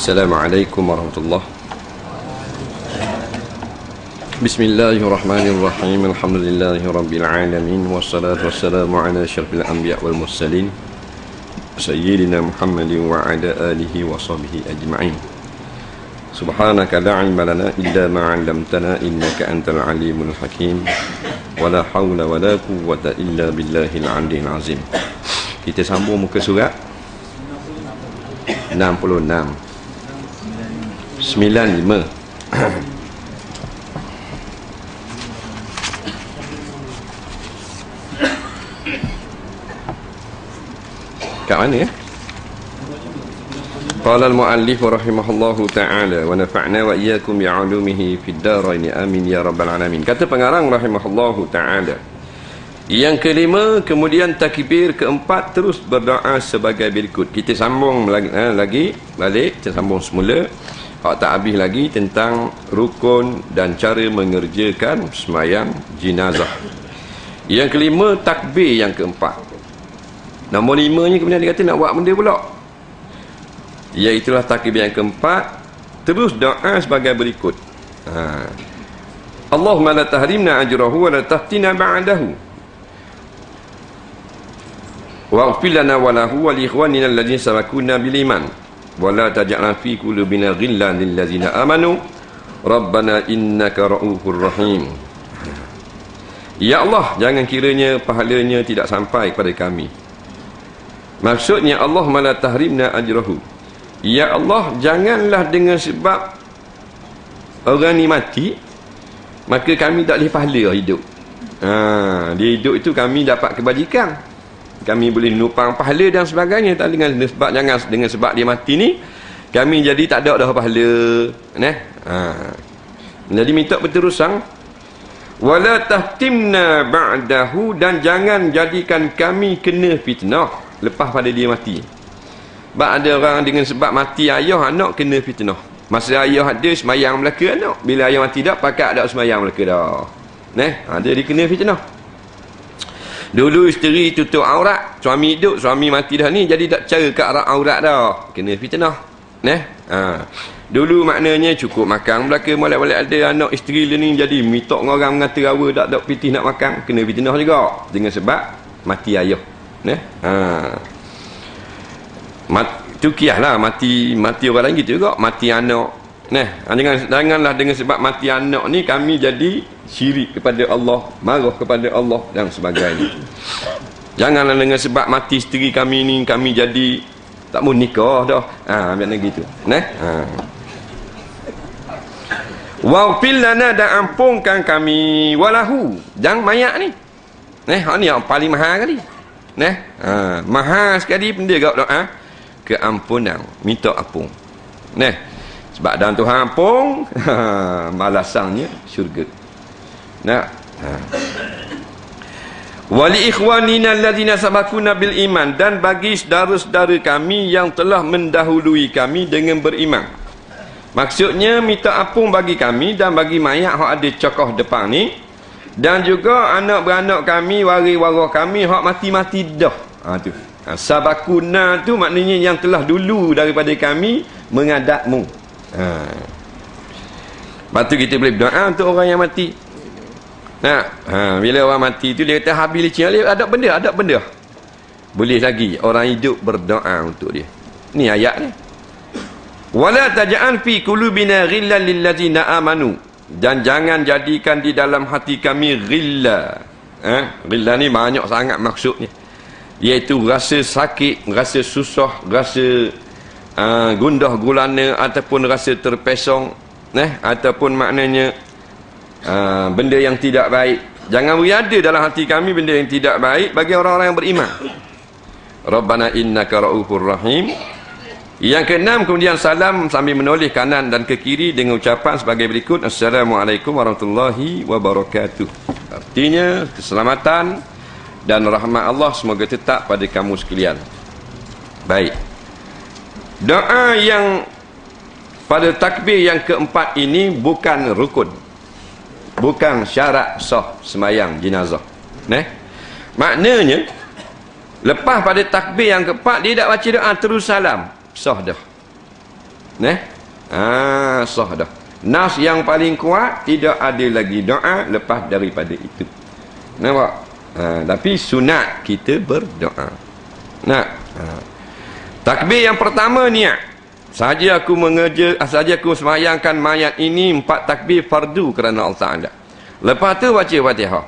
Assalamualaikum warahmatullahi. Bismillahirrahmanirrahim. Alhamdulillahirabbil alamin wassalatu wassalamu ala asyrafil anbiya wal mursalin sayyidina Muhammadin wa ala alihi wa sahbihi ajma'in. Subhanaka la ilma lana illa ma 'allamtana innaka antal alimul hakim. Wala haula wala quwwata illa billahil aliyyil azim. Kita sambung muka surat 65 95. Kat mana ya? Qala al-muallif rahimahullahu ta'ala wa nafa'na wa iyyakum bi'ulumihi fid dharain amin ya rabbal alamin. Kata pengarang rahimahullahu ta'ala, yang kelima, kemudian takbir keempat terus berdoa sebagai berikut. Kita sambung lagi balik, kita sambung semula. Tak habis lagi tentang rukun dan cara mengerjakan sembahyang jenazah. Yang kelima, takbir yang keempat. Nombor 5 ni kemudian dia kata nak buat benda pula, iaitulah takbir yang keempat terus doa sebagai berikut. Allahumma la tahrimna ajrahu wa la taftina ba'dahu waghfir lana wa lahu wa li ikhwanina alladhina sabaquna bil iman wala taj'al fi qulubina ghillan lil ladzina amanu rabbana innaka ra'ufur rahim. Ya Allah, jangan kiranya pahalanya tidak sampai kepada kami. Maksudnya Allah la tahrimna ajrahu, ya Allah, janganlah dengan sebab orang ni mati maka kami tak boleh pahala hidup. Dia hidup itu kami dapat kebajikan, kami boleh nupang pahala dan sebagainya. Tak dengan sebab, jangan dengan sebab dia mati ni kami jadi tak ada dah pahala. Jadi minta berterusan, wala tahtimna ba'dahu, dan jangan jadikan kami kena fitnah lepas pada dia mati. Sebab ada orang dengan sebab mati ayah anak kena fitnah. Masa ayah ada semayang belaka anak, bila ayah mati dah pakat ada semayang belaka dah. Dia kena fitnah. Dulu isteri tutup aurat, suami hidup, suami mati dah ni, jadi tak cara ke arah aurat dah, kena fitnah. Dulu maknanya cukup makan belaka, molek-molek ada anak isteri ni jadi mitok orang mengata rawa tak ada pitih nak makan, kena fitnah juga dengan sebab mati ayah. Tu kiaslah mati orang lain gitu juga, mati anak. Janganlah dengan sebab mati anak ni kami jadi syirik kepada Allah, marah kepada Allah dan sebagainya. Janganlah dengan sebab mati isteri kami ni kami jadi tak mau nikah dah. Macam gitu. Waghfir lana, dan ampunkan kami, walahu, dan mayat ni. Ni yang paling mahal kali. Mahal sekali benda gak doa keampunan, minta ampun. Sebab dan Tuhan ampun, balasannya syurga. Wali ikhwanina alladzina sabaquna bil iman, dan bagi saudara-saudara kami yang telah mendahului kami dengan beriman. Maksudnya minta ampun bagi kami dan bagi mayat hak ada cokoh depan ni, dan juga anak beranak kami, waris-waris kami hak mati-mati dah. Tu. Sabaquna tu maknanya yang telah dulu daripada kami menghadapmu. Lepas tu kita boleh berdoa untuk orang yang mati. Bila orang mati tu dia kata habis licin, ada benda Boleh lagi orang hidup berdoa untuk dia. Ni ayat ni. Wala taj'al fi qulubina ghillan lil ladzina amanu. Dan jangan jadikan di dalam hati kami ghilla. Ghilla ni banyak sangat maksudnya. Iaitu rasa sakit, rasa susah, rasa gundah gulana ataupun rasa terpesong, ataupun maknanya benda yang tidak baik. Jangan berada dalam hati kami benda yang tidak baik bagi orang-orang yang beriman. Rabbana innaka ra'ufur rahim. Yang keenam, kemudian salam sambil menoleh kanan dan ke kiri dengan ucapan sebagai berikut: Assalamualaikum warahmatullahi wabarakatuh. Artinya keselamatan dan rahmat Allah semoga tetap pada kamu sekalian. Baik. Doa yang pada takbir yang keempat ini bukan rukun, bukan syarat sah semayang jenazah. Maknanya lepas pada takbir yang keempat dia tak baca doa terus salam, sah dah. Sah dah. Nas yang paling kuat tidak ada lagi doa lepas daripada itu. Nampak? Tapi sunat kita berdoa. Takbir yang pertama niat. Saja aku semayangkan mayat ini 4 takbir fardu kerana Allah Ta'ala. Lepas tu baca Fatihah.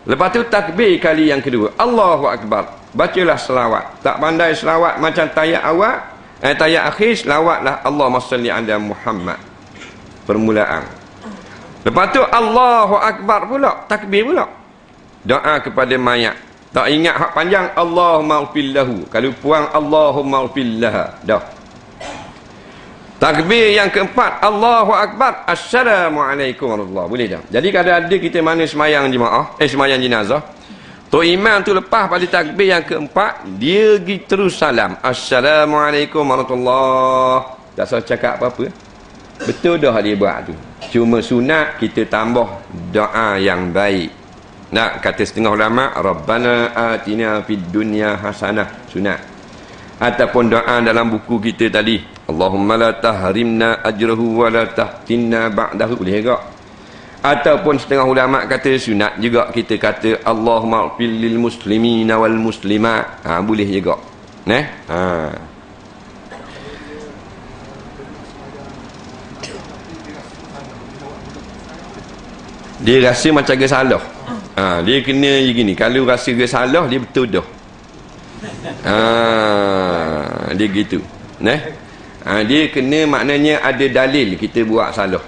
Lepas tu takbir kali yang kedua, Allahu Akbar. Bacalah selawat. Tak pandai selawat macam tayat awal, tayat akhir, selawatlah Allahumma salli ala Muhammad. Permulaan. Lepas tu Allahu Akbar pula, takbir pula. Doa kepada mayat. Tak ingat hak panjang, Allahumma ufillahu. Kalau puang, Allahumma ufillaha. Dah. Takbir yang keempat, Allahu Akbar, Assalamualaikum warahmatullahi. Boleh dah. Jadi kalau ada kita mana semayang jemaah, semayang jenazah, Tok Imam tu lepas pada takbir yang keempat, dia pergi terus salam, Assalamualaikum warahmatullahi. Tak usah cakap apa-apa. Betul dah dia buat tu. Cuma sunat kita tambah doa yang baik. Kata setengah ulama, Rabbana atina fid dunya hasanah, sunat. Ataupun doa dalam buku kita tadi, Allahumma la tahrimna ajrahu wa la tahtinna ba'dahu, boleh juga. Ataupun setengah ulama kata sunat juga kita kata Allahumma ighfir lil muslimina wal muslimat, boleh juga. Dia rasa macam dia salah. Dia kena gini. Kalau rasa dia salah, dia betul dah. Dia gitu. Dia kena maknanya ada dalil kita buat salah.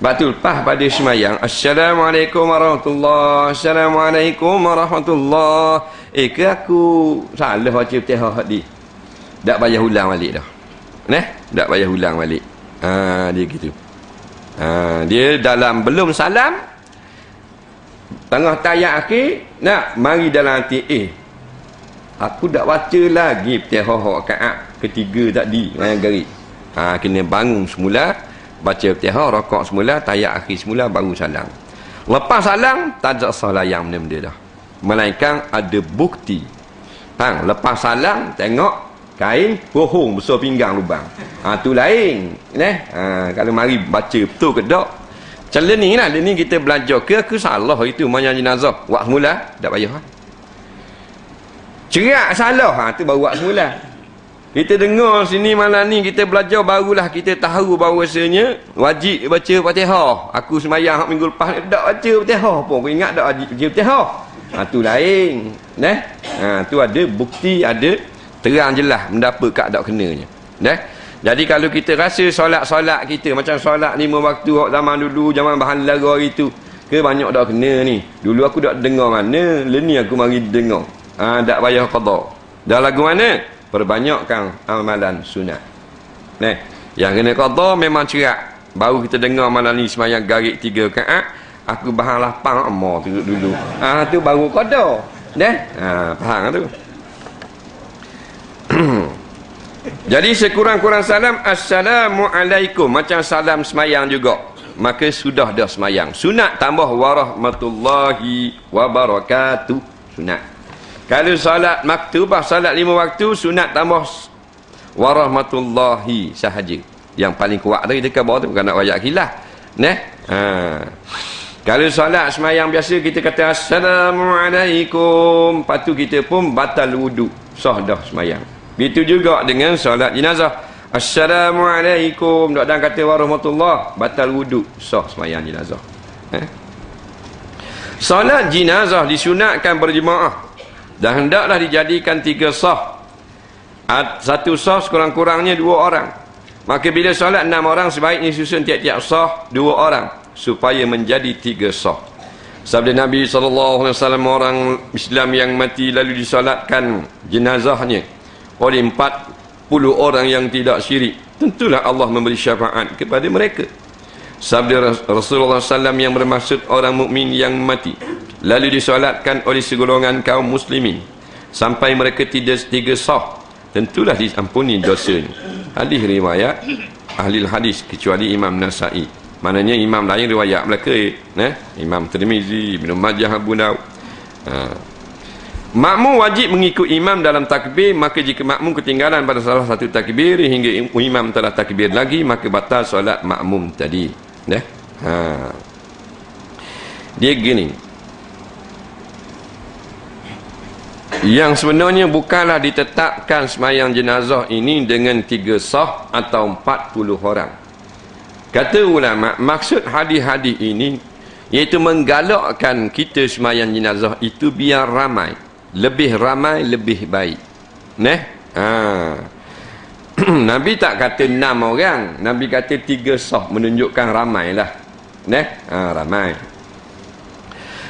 Sebab tu lepas pada semayang, Assalamualaikum warahmatullahi, Assalamualaikum warahmatullahi. Ke aku salah baca Fatihah tadi? Tak payah ulang balik dah. Tak payah ulang balik. Dia gitu. Dia dalam belum salam, tengah tayat akhir, mari dalam hati, aku tak baca lagi Fatihah rakaat ketiga tadi, garis. Kena bangun semula, baca Fatihah rakaat semula, tayat akhir semula, baru salam. Lepas salam tak ada salah yang benda-benda dah, melainkan ada bukti. Lepas salam tengok kain bohong besar pinggang lubang, tu lain. Kalau mari baca betul ke tak, macam ni lah. Ni kita belajar ke aku salah itu mayang jenazah, buat semula tak payah. Cerak salah, tu baru buat semula. Kita dengar sini malam ni kita belajar, barulah kita tahu bahawasanya wajib baca Fatihah. Aku semayang minggu lepas tak baca Fatihah pun, aku ingat tak wajib baca Fatihah. Tu lain. Tu ada bukti, ada terang jelas mendapat kat tak kenanya. Jadi kalau kita rasa solat-solat kita macam solat 5 waktu zaman dulu, zaman bahan lara itu, ke banyak dak kena ni. Dulu aku dak dengar mana, ni aku mari dengar. Tak payah qada. Dah lagu mana? Perbanyakkan amalan sunat. Yang kena qada memang cerak. Baru kita dengar malam ni semayang garik 3 rakaat, aku bahan lapang amar tu dulu. Tu baru qada. Faham tu? Jadi sekurang-kurang salam Assalamualaikum, macam salam semayang juga, maka sudah dah semayang. Sunat tambah warahmatullahi wabarakatuh, sunat. Kalau salat maktubah, salat 5 waktu, sunat tambah warahmatullahi sahaja. Yang paling kuat tadi dekat bawah tu, bukan nak wayak khilaf. Kalau solat semayang biasa kita kata Assalamualaikum, lepas tu kita pun batal wuduk, sah dah semayang. Begitu juga dengan solat jenazah. Assalamualaikum, dan kata warahmatullah, batal wuduk, sah semayang jenazah. Solat jenazah disunatkan berjemaah dan hendaklah dijadikan 3 saf. 1 saf sekurang-kurangnya 2 orang. Maka bila solat 6 orang, sebaiknya susun tiap-tiap saf 2 orang supaya menjadi 3 saf. Sabda Nabi SAW, orang Islam yang mati lalu disolatkan jenazahnya oleh 40 orang yang tidak syirik, tentulah Allah memberi syafaat kepada mereka. Sabda Rasulullah SAW yang bermaksud orang mukmin yang mati lalu disolatkan oleh segolongan kaum muslimin sampai mereka 3 saf, tentulah diampuni dosanya. Hadis riwayat ahli hadis kecuali Imam Nasa'i. Maknanya imam lain riwayat mereka, Imam Tirmizi, Ibnu Majah, Abu Daud. Makmum wajib mengikut imam dalam takbir, maka jika makmum ketinggalan pada salah satu takbir hingga imam telah takbir lagi, maka batal solat makmum tadi. Dia gini, yang sebenarnya bukanlah ditetapkan semayang jenazah ini dengan 3 saf atau 40 orang. Kata ulama, maksud hadis-hadis ini iaitu menggalakkan kita semayang jenazah itu biar ramai, lebih lebih baik. Nabi tak kata 6 orang, Nabi kata 3 saf, menunjukkan ramailah. Ramai.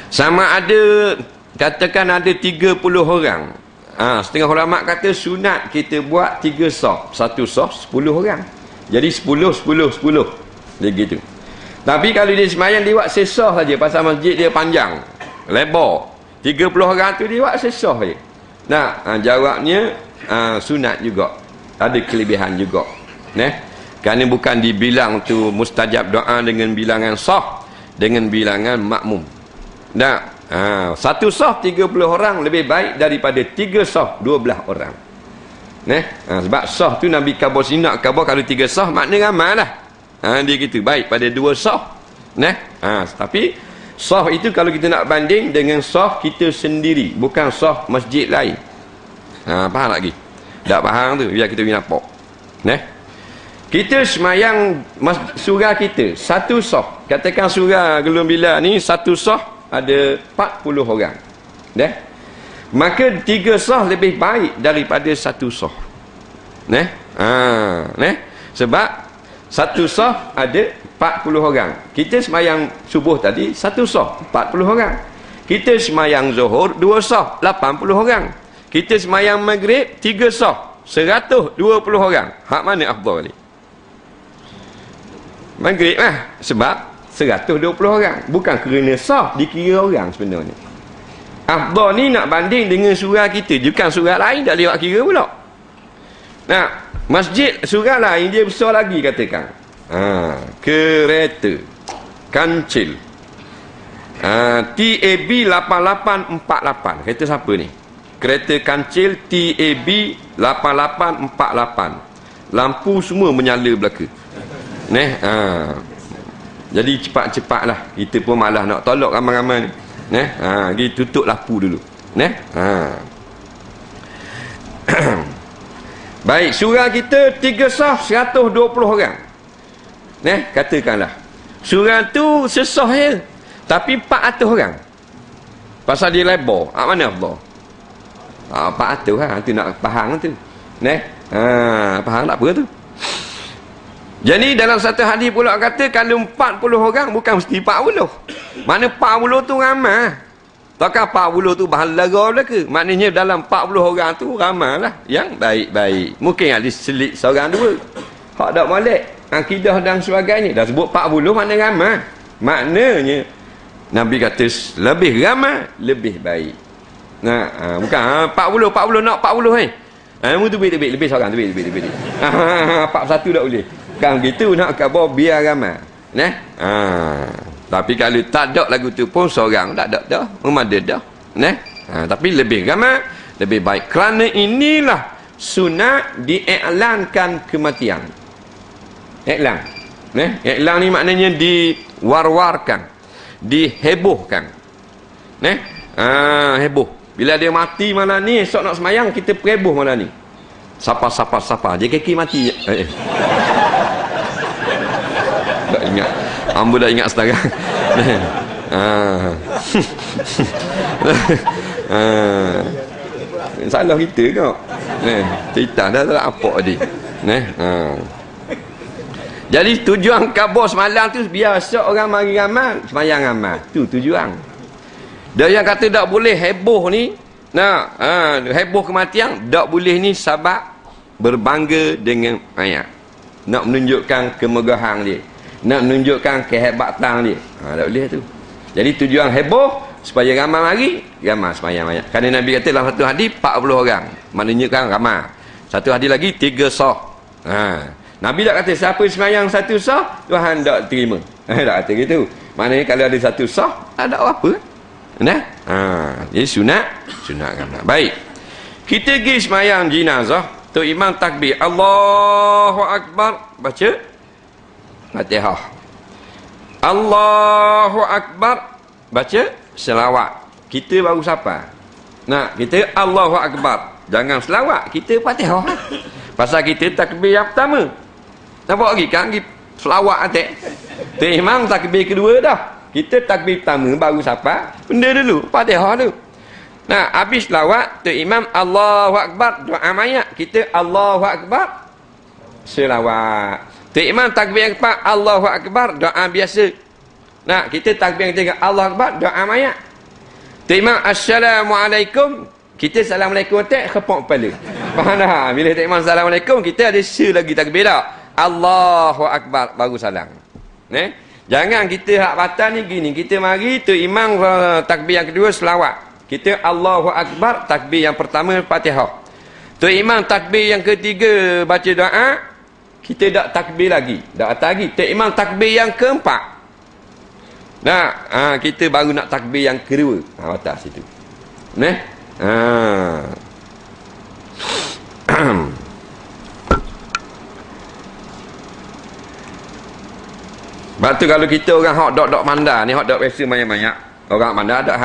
Sama ada katakan ada 30 orang. Setengah ulama kata sunat kita buat 3 saf, 1 saf 10 orang. Jadi 10 dia gitu. Tapi kalau dia semayang dia buat sesah saja, pasal masjid dia panjang, lebar, 30 orang tu dia buat sesah saja. Jawabnya sunat juga, ada kelebihan juga. Kerana bukan dibilang tu mustajab doa dengan bilangan sah, dengan bilangan makmum. 1 saf 30 orang lebih baik daripada 3 saf 12 orang. Sebab sah tu Nabi kabar sinak kabar kalau 3 saf makna ramai lah. Dia gitu, baik pada 2 saf. Tapi saf itu kalau kita nak banding dengan saf kita sendiri, bukan saf masjid lain. Faham lagi? Tak faham tu, biar kita nampak. Kita semayang surah kita 1 saf. Katakan surah Gelung Bila ni 1 saf ada 40 orang. Maka 3 saf lebih baik daripada 1 saf. Sebab 1 saf ada 40 orang. Kita semayang subuh tadi 1 saf 40 orang. Kita semayang zuhur 2 saf 80 orang. Kita semayang maghrib 3 saf 120 orang. Hak mana afdal ni? Maghrib lah, sebab 120 orang. Bukan kerana saf dikira orang sebenarnya. Afdal ni nak banding dengan surah kita, bukan surah lain tak lewat kira pula. Masjid surah lain dia besar lagi, katakan kereta kancil TAB 8848. Kereta siapa ni? Kereta kancil TAB 8848. Lampu semua menyala belaka. Jadi cepat-cepatlah, kita pun malah nak tolak ramai-ramai ni. Pergi tutup lampu dulu. Baik, surah kita 3 saf 120 orang. Katakanlah surah tu sesah je, tapi 400 orang. Pasal dia lebar. Mana Allah? 400 lah. Tu nak faham tu. Faham tak apa tu? Jadi dalam satu hadis pula kata kalau 40 orang bukan mesti 40. Mana 40 tu ramai. Takkan 40 tu bahan lara belaka. Maknanya dalam 40 orang tu ramai lah yang baik-baik. Mungkin ada selit seorang dua. Hak tak molek, akidah dan sebagainya. Dah sebut 40 mana ramai. Maknanya Nabi kata lebih ramai lebih baik. Bukan 40 nak 40 mu tu lebih seorang tu lebih 41 tak boleh. Kan gitu nak khabar biar ramai. Tapi kalau tak ada lagu tu pun seorang tak ada dah, memada dah. Tapi lebih ramai lebih baik. Kerana inilah sunat diiklankan kematian. Iklan. Iklan ni maknanya diwar-warkan. dihebohkan. Heboh. Bila dia mati malam ni, esok nak semayang, kita perheboh malam ni. Sapa. JKK mati. Tak ingat. Ambo dah ingat sekarang. Salah kita kau. Cerita dah tak apa tadi. Jadi tujuan kabur semalam tu biasa orang mari ramal, semayang amal. Tu tujuan. Dia yang kata tak boleh heboh ni, heboh kematian, tak boleh ni sebab berbangga dengan mayat. Nak menunjukkan kemegahan dia, nak menunjukkan kehebatan dia. Tak boleh tu. Jadi tujuan heboh supaya ramai mari, ramai semayang mayat. Kerana Nabi kata dalam satu hadis 40 orang, maknanya kan ramai. Satu hadis lagi 3 sah. Nabi tak kata siapa semayang satu sah, Tuhan tak terima. Tak kata gitu. Maknanya kalau ada satu sah, tak ada apa. Jadi sunat ramai. Baik. Kita pergi semayang jenazah, Tok Imam takbir, Allahu Akbar, baca Fatihah. Allahu Akbar, baca selawat. Kita baru siapa? Kita Allahu Akbar. Jangan selawat, kita Fatihah. Pasal kita takbir yang pertama. Nampak lagi kan? Selawat atas. Tok Imam takbir kedua dah. Kita takbir pertama baru siapa? Benda dulu, Fatihah dulu. Habis selawat, Tok Imam Allahu Akbar, doa mayat. Kita Allahu Akbar, selawat. Tok Imam takbir yang keempat, Allahu Akbar, doa biasa. Kita takbir yang ketiga, Allahu Akbar, doa mayat. Tok Imam Assalamualaikum, kita Assalamualaikum tak khepok kepala. Faham dah? Bila Tok Imam Assalamualaikum, kita ada lagi takbir tak? Allahu Akbar, baru salam. Jangan kita hak batal ni gini, kita mari Tok Imam takbir yang kedua selawat. Kita Allahu Akbar, takbir yang pertama Fatihah. Tok Imam takbir yang ketiga baca doa, kita tak takbir lagi. Tak lagi. Tok Imam takbir yang keempat. Kita baru nak takbir yang kedua. Atas situ. Sebab tu kalau kita orang hok dok mandar ni, hok dok biasa banyak-banyak, orang mandar dak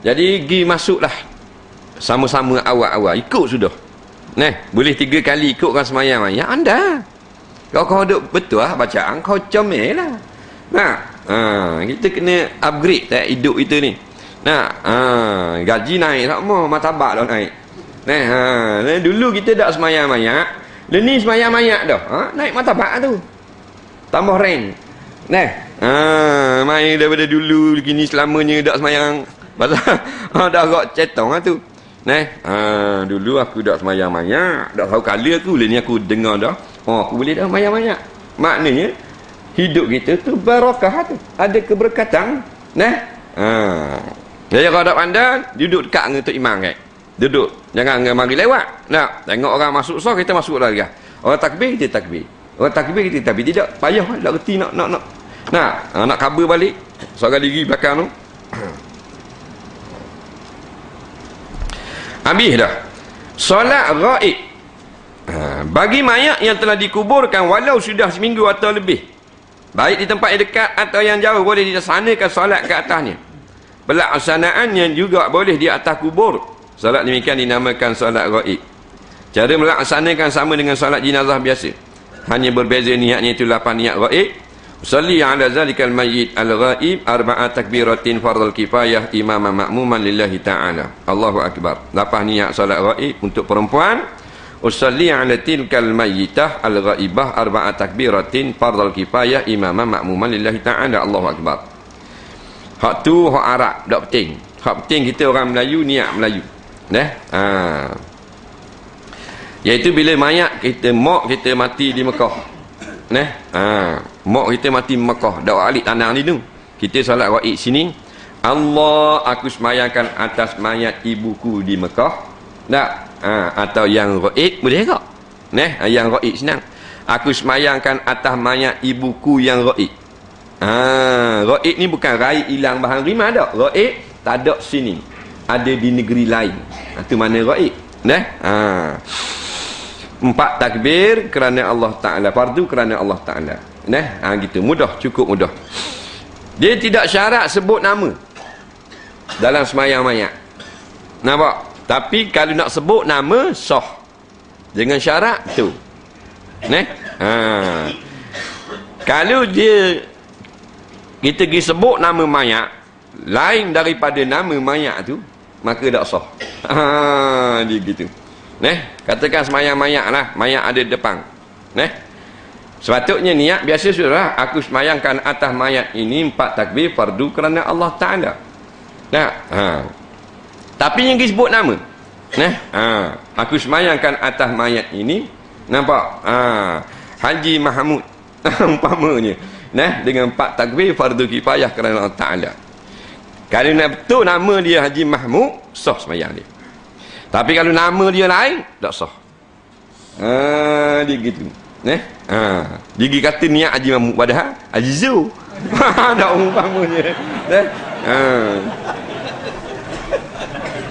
jadi pergi masuklah sama-sama awal-awal ikut sudah. Boleh 3 kali ikut orang semayang mayat anda. Kau duk betul bacaan kau comel lah. Kita kena upgrade tak hidup kita ni. Gaji naik tak mau, martabak dah naik. Dulu kita tak semayang mayat, ni semayang mayat dah. Naik martabak tu. Tambah rank. Main daripada dulu begini selamanya tak semayang. Pasal dah agak cetong lah tu. Dulu aku dah semayang mayat, dah tahu kala aku, ni aku dengar dah. Aku boleh dah semayang mayat. Maknanya hidup kita tu barakah tu, ada keberkatan. Jadi kalau tak pandai, duduk dekat dengan Tok Imam kan. Duduk, jangan mari lewat. Tengok orang masuk sah, kita masuk lagi. Orang takbir, kita takbir. Orang takbir, kita takbir. Tidak payah nak reti nak cover balik. Seorang diri belakang tu. Habis dah. Solat ghaib. Bagi mayat yang telah dikuburkan walau sudah seminggu atau lebih, baik di tempat yang dekat atau yang jauh, boleh dilaksanakan solat ke atasnya. Pelaksanaannya juga boleh di atas kubur. Solat demikian dinamakan solat ghaib. Cara melaksanakan sama dengan solat jenazah biasa. Hanya berbeza niatnya, itu 8 niat ghaib. Salli ala zalikal mayyit al-ghaib arba'a takbiratin fardal kifayah imaman ma'muman lillahi ta'ala. Allahu Akbar. 8 niat solat ghaib untuk perempuan. Usalli ala tilkal mayyitah al-ghaibah arba'a takbiratin fardal kifayah imaman ma'muman lillahi ta'ala. Allahu Akbar. Hak tu hak Arab tak penting. Hak penting kita orang Melayu, niat Melayu. Iaitu bila mayat kita, mak kita mati di Mekah. Mak kita mati di Mekah, dak alik tanah ni tu. Kita solat ghaib sini. Allah, aku semayangkan atas mayat ibuku di Mekah. Tak? Atau yang ghaib boleh tak? Yang ghaib senang. Aku semayangkan atas mayat ibuku yang ghaib. Ghaib ni bukan raib hilang bahan rima tak. Ghaib tak ada sini, ada di negeri lain. Itu mana ghaib. 4 takbir kerana Allah Ta'ala, fardu kerana Allah Ta'ala. Gitu, mudah, cukup mudah. Dia tidak syarat sebut nama dalam semayang mayat. Nampak? Tapi kalau nak sebut nama, sah. Dengan syarat tu. Kalau kita pergi sebut nama mayat lain daripada nama mayat tu, maka tak sah. Dia gitu. Katakan semayang mayat lah, mayat ada depan. Sepatutnya niat biasa sudah, aku semayangkan atas mayat ini 4 takbir fardu kerana Allah Ta'ala. Tapi yang disebut nama, aku semayangkan atas mayat ini, nampak? Haji Mahmud umpamanya, dengan 4 takbir fardu kifayah kerana Allah Ta'ala. Kalau nak betul nama dia Haji Mahmud, sah semayang dia. Tapi kalau nama dia lain, tak sah. Dia gitu. Dia kata niat Haji Mahmud, padahal Haji Zul. Tak umpamanya.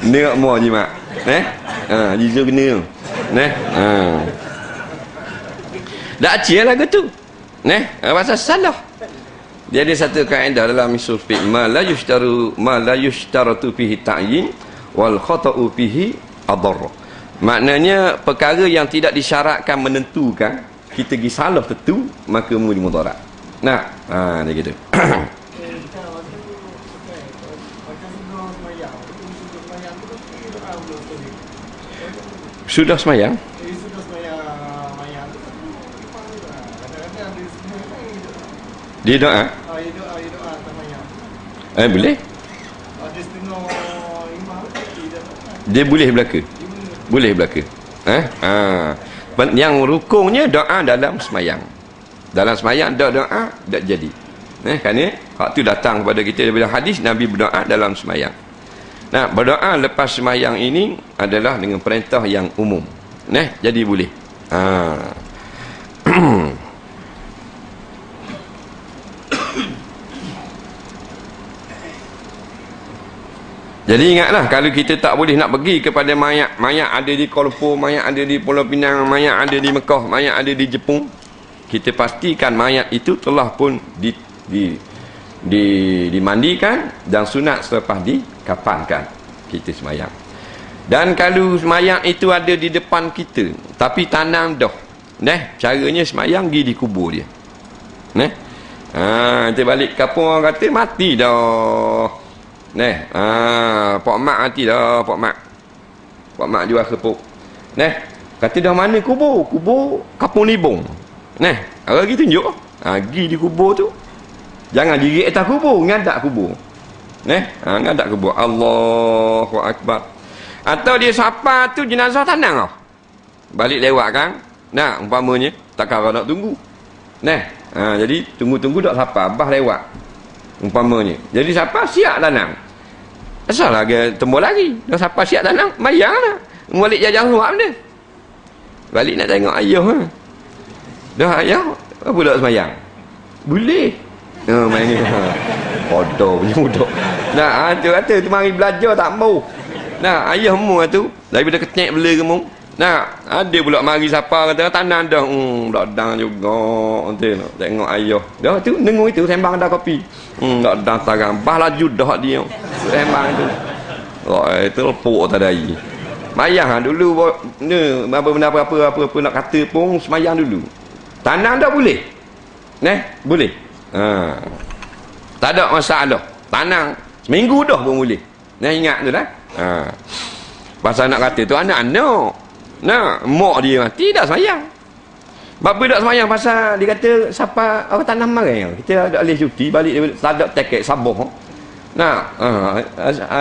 Dia mau je mak. Haji Zul kena. Tak acil lah gitu. Pasal salah. Dia ada satu kaedah dalam usul fiqh, ma la yushtaratu fihi ta'yin wal khata'u fihi adar. Maknanya perkara yang tidak disyaratkan menentukan, kita pergi salah tentu, maka mula mudarat. Dia gitu. Sudah semayang? Dia doa? Boleh? Dia boleh belaka? Boleh belaka. Yang rukunnya doa dalam semayang. Dalam semayang doa tak jadi. Kerana hak tu datang kepada kita daripada hadis Nabi berdoa dalam semayang. Berdoa lepas semayang ini adalah dengan perintah yang umum. Jadi boleh. Jadi ingatlah, kalau kita tak boleh nak pergi kepada mayat, mayat ada di Kuala Lumpur, mayat ada di Pulau Pinang, mayat ada di Mekah, mayat ada di Jepun, kita pastikan mayat itu telah pun dimandikan dan sunat selepas dikafankan, kita semayang. Dan kalau mayat itu ada di depan kita tapi tanam dah, caranya semayang pergi di kubur dia. Kita balik kampung, orang kata mati dah. Pak Mak mati dah, Pak Mak jual kerupuk. Kata dah mana kubur? Kubur Kampung Libong. Orang pergi tunjuk. Pergi di kubur tu. Jangan diri atas kubur, ngadak kubur. Ngadak kubur. Allahu Akbar. Atau dia sapa tu jenazah tanang tau. Balik lewat kan. Umpamanya takkan orang nak tunggu. Jadi tunggu-tunggu tak sapa, abah lewat. Umpamanya. Jadi siapa siap tanam. Asal lagi tembul lagi. Dah siapa siap tanam, mayang lah. Balik jajah suap dia. Balik nak tengok ayah. Dah ayah, apa tak semayang? Boleh. Main ni. Bodoh punya budak. Tu kata tu mari belajar tak mau. Ayah mu tu daripada kecek bela ke mu. Ada pula mari siapa kata tanam dah. Dak juga. Tengok ayah. Dah tu dengar itu sembang dah kopi. Tak datang bah laju dah dia sembang tu. Itu lepuk tadi. Mayang dulu ni apa nak kata pun semayang dulu. Tanam dah boleh. Boleh. Tak ada masalah. Tanam seminggu dah pun boleh. Ingat tu dah. Pasal nak kata tu anak-anak. Mak dia tidak semayang. Bapa tak semayang pasal dia kata siapa orang tanam marang. Kita ada alih cuti balik dia tak ada tiket Sabah.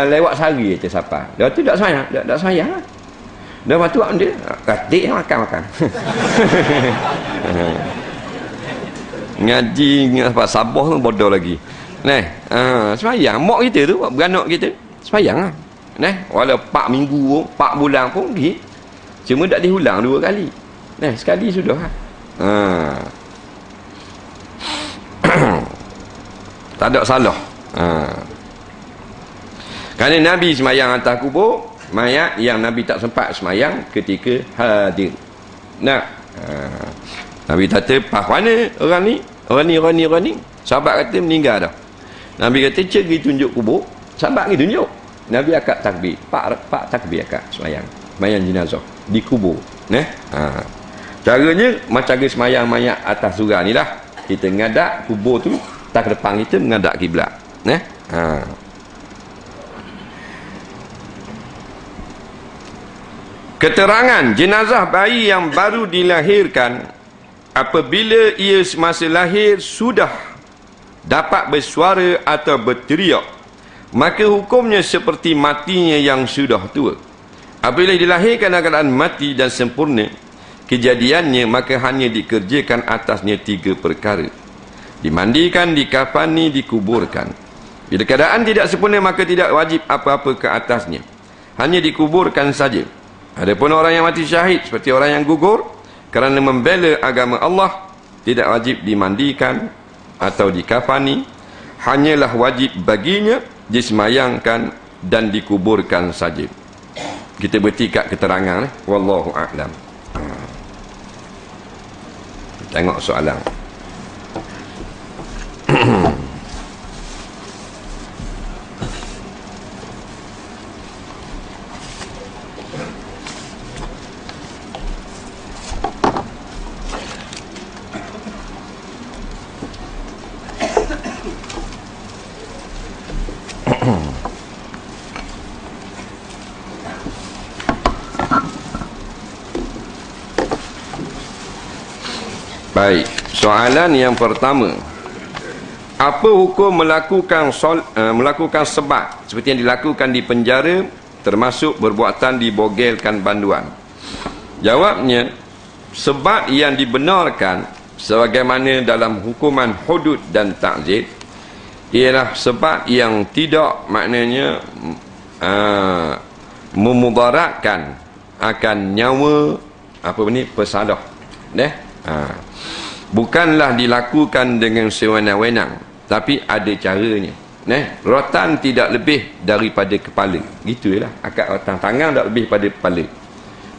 Lewat sehari je siapa. Dah tu tak semayang, tak semayang lah. Dah waktu dia katik makan. Ngaji apa Sabah tu bodoh lagi. Semayang mak kita tu, beranak kita semayang lah. Walau 4 minggu, 4 bulan pun pergi. Cuma tak diulang 2 kali. Sekali sudah lah. Tak ada salah. Kerana Nabi semayang atas kubur mayat yang Nabi tak sempat semayang ketika hadir. Nabi kata, "Pas mana orang ni? Orang ni. Sahabat kata meninggal dah." Nabi kata pergi tunjuk kubur, sahabat pergi tunjuk. Nabi akad takbir, pak takbir akad semayang jenazah di kubur. Caranya macam cara semayang mayat atas surga ni lah. Kita ngadak kubur tu, tak ke depan kita mengadak kiblat. Keterangan jenazah bayi yang baru dilahirkan apabila ia semasa lahir sudah dapat bersuara atau berteriak, maka hukumnya seperti matinya yang sudah tua. Apabila dilahirkan dalam keadaan mati dan sempurna kejadiannya, maka hanya dikerjakan atasnya 3 perkara: dimandikan, dikafani, dikuburkan. Bila keadaan tidak sempurna, maka tidak wajib apa-apa ke atasnya, hanya dikuburkan saja. Adapun orang yang mati syahid seperti orang yang gugur kerana membela agama Allah, tidak wajib dimandikan atau dikafani, hanyalah wajib baginya disemayangkan dan dikuburkan saja. Kita bertikat keterangan, wallahu a'lam. Tengok soalan. Baik, soalan yang pertama. Apa hukum melakukan sebat seperti yang dilakukan di penjara, termasuk perbuatan dibogelkan banduan? Jawabnya, sebat yang dibenarkan sebagaimana dalam hukuman hudud dan ta'zir ialah sebat yang tidak maknanya memudaratkan akan nyawa pesadah. Bukanlah dilakukan dengan sewenang-wenang, tapi ada caranya. Rotan tidak lebih daripada kepala. Gitulah akad rotan. Tangan tak lebih pada kepala.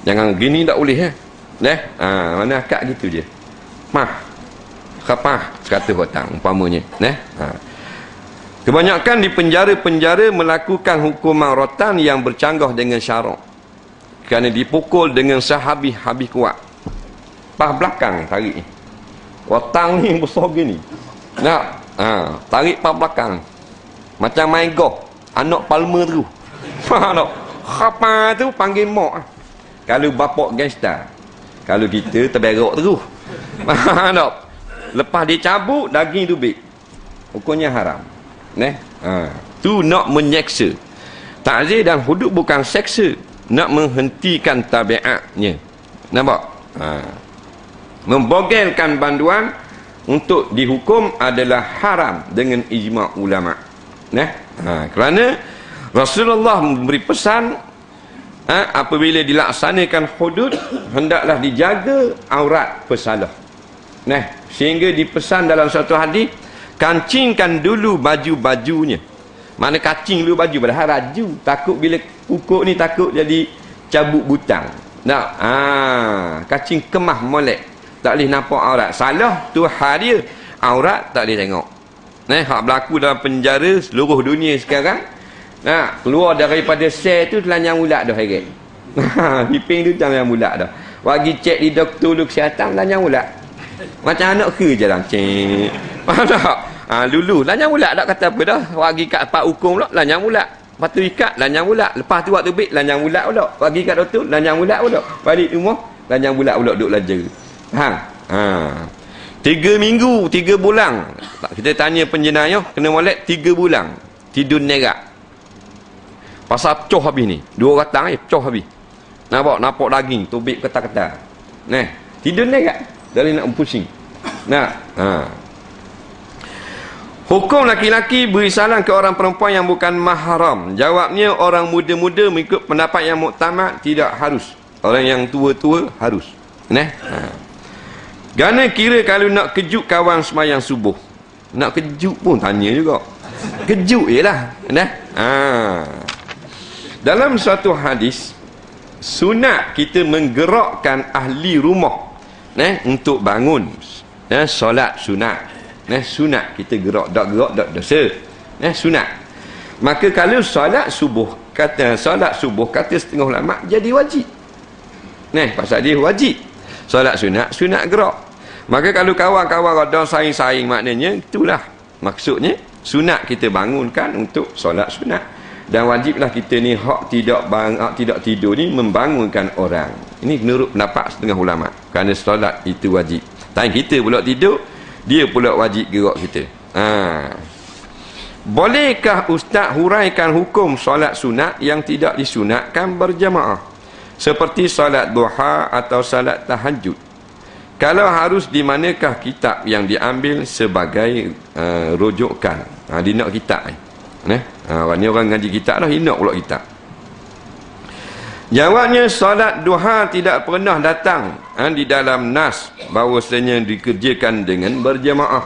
Jangan gini tak boleh. Mana akad gitu je. Khapah kata rotan umpamanya. Kebanyakan di penjara-penjara melakukan hukuman rotan yang bercanggah dengan syarak, kerana dipukul dengan sehabis-habis kuat. Pas belakang tarik ni. Rotan ni besar gini. Tarik pas belakang. Macam main golf. Anak palmer tu. Khapa tu panggil mak. Kalau bapak gangster. Kalau kita terberok terus. Lepas dia cabut, daging tu big. Hukumnya haram. Tu nak menyeksa. Ta'zir dan hudud bukan seksa. Nak menghentikan tabiatnya. Nampak? Membogelkan banduan untuk dihukum adalah haram dengan ijma' ulama'. Kerana Rasulullah memberi pesan, apabila dilaksanakan hudud, hendaklah dijaga aurat pesalah. Sehingga dipesan dalam satu hadis, kancingkan dulu baju-bajunya. Mana kacing dulu baju, padahal raju. Takut bila pukul ni takut jadi cabut butang. Kacing kemah molek. Tak boleh nampak aurat. Salah Tuhan dia. Aurat tak boleh tengok. Hak berlaku dalam penjara seluruh dunia sekarang. Keluar daripada sel tu telanjang ulat dah heret. Piping tu telanjang ulat dah. Bagi cek di doktor lu kesihatan telanjang ulat. Macam anak ke je lah. Cik. Faham tak? Dulu telanjang ulat tak kata apa dah. Bagi kat pak hukum pula telanjang ulat. Lepas tu ikat telanjang ulat. Lepas tu waktu bit telanjang ulat pula. Bagi kat doktor telanjang ulat pula. Balik rumah telanjang ulat pula duduk belajar. 3 minggu, 3 bulan. Kita tanya penjenayah, kena molek 3 bulan. Tidur nerak. Pasal pecah habis ni. 2 ratang pecah habis. Nampak daging, tubik ketar-ketar. Tidur nerak. Dari nak pusing. Hukum laki-laki beri salam ke orang perempuan yang bukan mahram. Jawabnya, orang muda-muda mengikut pendapat yang muktamad tidak harus. Orang yang tua-tua harus. Kerana kira kalau nak kejut kawan semayang subuh. Nak kejut pun tanya juga. Kejut je lah. Dalam suatu hadis, sunat kita menggerakkan ahli rumah untuk bangun. Solat sunat. Sunat kita gerak. Tak gerak tak dosa. Sunat. Maka kalau solat subuh kata setengah ulama jadi wajib. Pasal dia wajib. Solat sunat gerak. Maka kalau kawan-kawan ada saing-saing, maknanya itulah maksudnya sunat kita bangunkan untuk solat sunat. Dan wajiblah kita ni hak tidak tidur ni membangunkan orang. Ini menurut pendapat setengah ulama. Kerana solat itu wajib. Time kita pula tidur, dia pula wajib gerak kita. Bolehkah ustaz huraikan hukum solat sunat yang tidak disunatkan berjamaah? Seperti solat duha atau solat tahajud. Kalau harus, di manakah kitab yang diambil sebagai rujukan? Dia nak kitab ni. Orang ni orang ngaji kitab lah, dia nak pula kitab. Jawabnya, solat duha tidak pernah datang di dalam nas bahawasanya dikerjakan dengan berjamaah.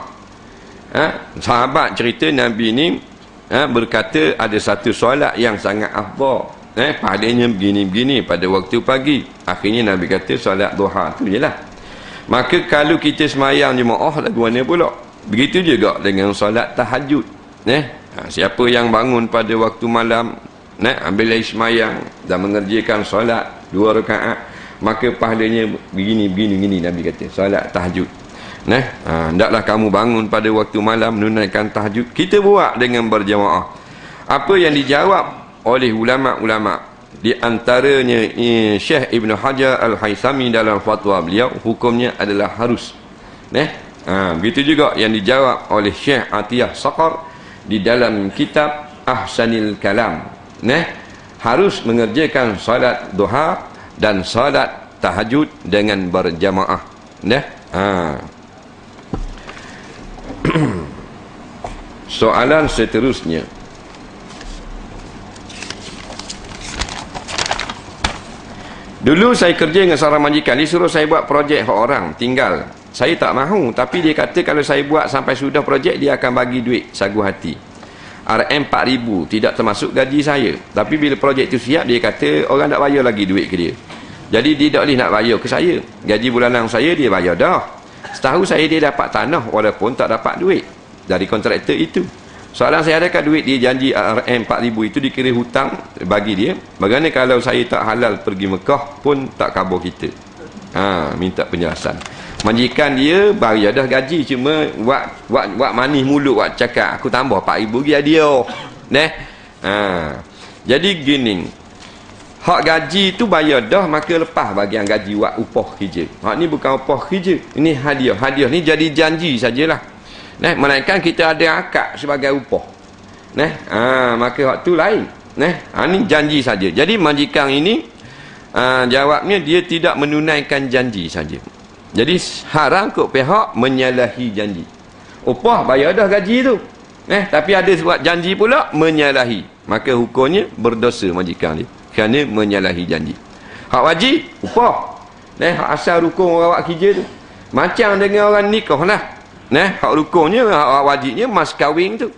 Sahabat cerita Nabi ni berkata ada satu solat yang sangat afdal. Pahalanya begini-begini pada waktu pagi. Akhirnya Nabi kata solat duha tu je lah. Maka kalau kita semayang jemaah lagu mana pula? Begitu juga dengan solat tahajud. Siapa yang bangun pada waktu malam, ambil air semayang dan mengerjakan solat 2 rakaat, maka pahalanya begini Nabi kata solat tahajud. Hendaklah kamu bangun pada waktu malam menunaikan tahajud. Kita buat dengan berjamaah. Apa yang dijawab oleh ulama-ulama, di antaranya Syekh Ibn Hajar Al-Haythami dalam fatwa beliau, hukumnya adalah harus. Begitu juga yang dijawab oleh Syekh Atiyah Saqar di dalam kitab Ahsanil Kalam. Harus mengerjakan salat duha dan salat tahajud dengan berjamaah. Soalan seterusnya. Dulu saya kerja dengan seorang majikan, dia suruh saya buat projek orang tinggal. Saya tak mahu, tapi dia kata kalau saya buat sampai sudah projek, dia akan bagi duit sagu hati. RM4,000, tidak termasuk gaji saya. Tapi bila projek itu siap, dia kata orang tak bayar lagi duit ke dia. Jadi dia tak boleh nak bayar ke saya. Gaji bulanan saya dia bayar dah. Setahu saya dia dapat tanah walaupun tak dapat duit dari kontraktor itu. Soalan saya, adakah duit dia janji RM4,000 itu dikira hutang bagi dia? Bagaimana kalau saya tak halal pergi Mekah pun tak kabur kita? Minta penjelasan. Majikan dia bayar dah gaji, cuma buat manis mulut, buat cakap aku tambah RM4,000 dia jadi gini, hak gaji tu bayar dah, maka lepas bagian gaji buat upah kerja. Hak ni bukan upah kerja, ini hadiah ni jadi janji sajalah. Melainkan kita ada akad sebagai upah. Maka hak tu lain. Ni janji saja. Jadi majikan ini jawabnya dia tidak menunaikan janji saja. Jadi haram kot pihak menyalahi janji. Upah bayar dah gaji tu. Tapi ada buat janji pula menyalahi. Maka hukumnya berdosa majikan dia kerana menyalahi janji. Hak wajib upah. Hak asal rukun orang buat kerja tu. Macam dengan orang nikah lah. Hak rukunnya, hak wajibnya mas kahwin tu.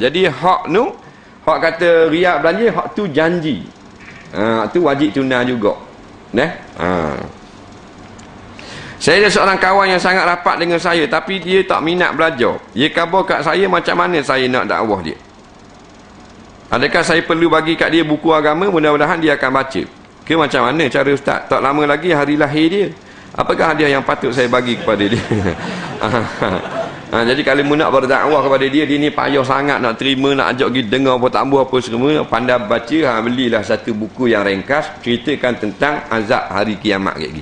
Jadi hak tu, hak kata riak belanja, hak tu janji. Tu wajib tunai juga. Saya ada seorang kawan yang sangat rapat dengan saya, tapi dia tak minat belajar. Dia khabar kat saya macam mana saya nak dakwah dia. Adakah saya perlu bagi kat dia buku agama, mudah-mudahan dia akan baca. Ke macam mana cara ustaz? Tak lama lagi hari lahir dia. Apakah hadiah yang patut saya bagi kepada dia? Jadi kalau mu nak berdakwah kepada dia, dia ni payah sangat nak terima, nak ajak pergi dengar apa tak apa semua, pandai baca, belilah satu buku yang ringkas ceritakan tentang azab hari kiamat lagi.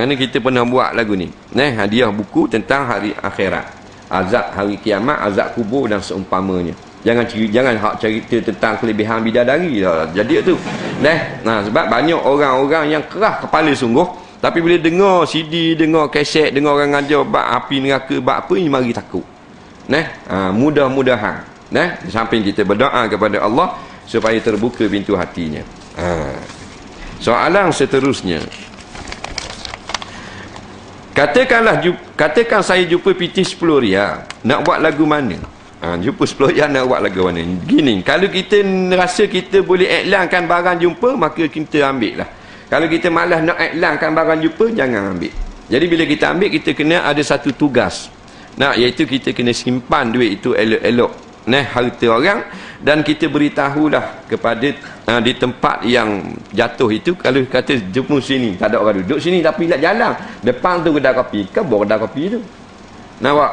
Ini kita pernah buat lagu ni. Hadiah buku tentang hari akhirat, azab hari kiamat, azab kubur dan seumpamanya. Jangan hak cerita tentang kelebihan bidadari dah. Jadi tu. Sebab banyak orang-orang yang keras kepala sungguh, tapi bila dengar CD, dengar kaset, dengar orang ngajar bab api neraka, bab apa ni, mari takut. Mudah-mudahan di samping kita berdoa kepada Allah supaya terbuka pintu hatinya. Soalan seterusnya. Katakan saya jumpa PT 10 riyal, nak buat lagu mana? Jumpa 10 riyal nak buat lagu mana? Gini, kalau kita rasa kita boleh iklankan barang jumpa, maka kita ambil lah. Kalau kita malas nak iklankan barang jumpa, jangan ambil. Jadi bila kita ambil, kita kena ada satu tugas. Nah, iaitu kita kena simpan duit itu elok-elok, harta orang, dan kita beritahulah kepada di tempat yang jatuh itu, kalau kata jemput sini tak ada orang duduk sini tapi nak jalan depan tu kedai kopi, ke bawah kedai kopi tu. Nampak?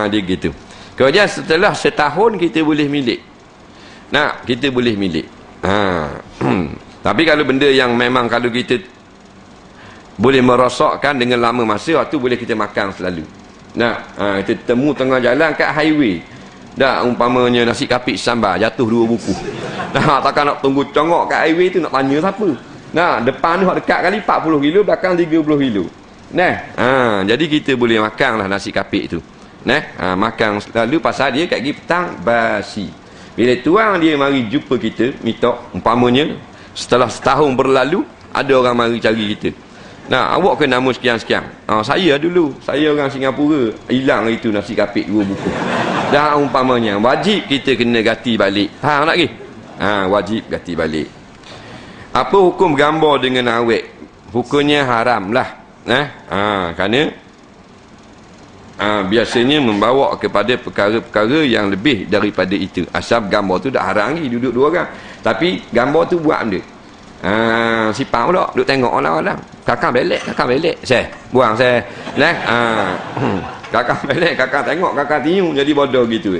Dia gitu. Kemudian setelah setahun kita boleh milik. Nah, kita boleh milik. Tapi kalau benda yang memang kalau kita boleh merosakkan dengan lama masa, waktu boleh kita makan selalu. Nah, kita temu tengah jalan kat highway. Dah umpamanya nasi kapik sambal jatuh 2 buku. Nah, takkan nak tunggu congok kat highway tu nak tanya siapa. Nah, depan tu dekat kali 40 kilo, belakang 30 kilo. Jadi kita boleh makanlah nasi kapik tu. Makan selalu pasal dia kat pagi petang basi. Bila tuang dia mari jumpa kita, minta umpamanya setelah setahun berlalu ada orang mari cari kita. Nah, awak ke nama sekian-sekian. Saya dulu, saya orang Singapura, hilang itu nasi kapik 2 buku. Dah umpamanya wajib kita kena ganti balik. Faham tak lagi? Wajib ganti balik. Apa hukum gambar dengan awet? Hukumnya haram lah. Kerana biasanya membawa kepada perkara-perkara yang lebih daripada itu. Asal gambar tu dah haram lagi, duduk 2 orang. Tapi gambar tu buat benda. Sipang pula, duduk tengok orang-orang. Kakak belek. Saya buang saya. Kakak belek, kakak tengok, kakak tiung jadi bodoh gitu.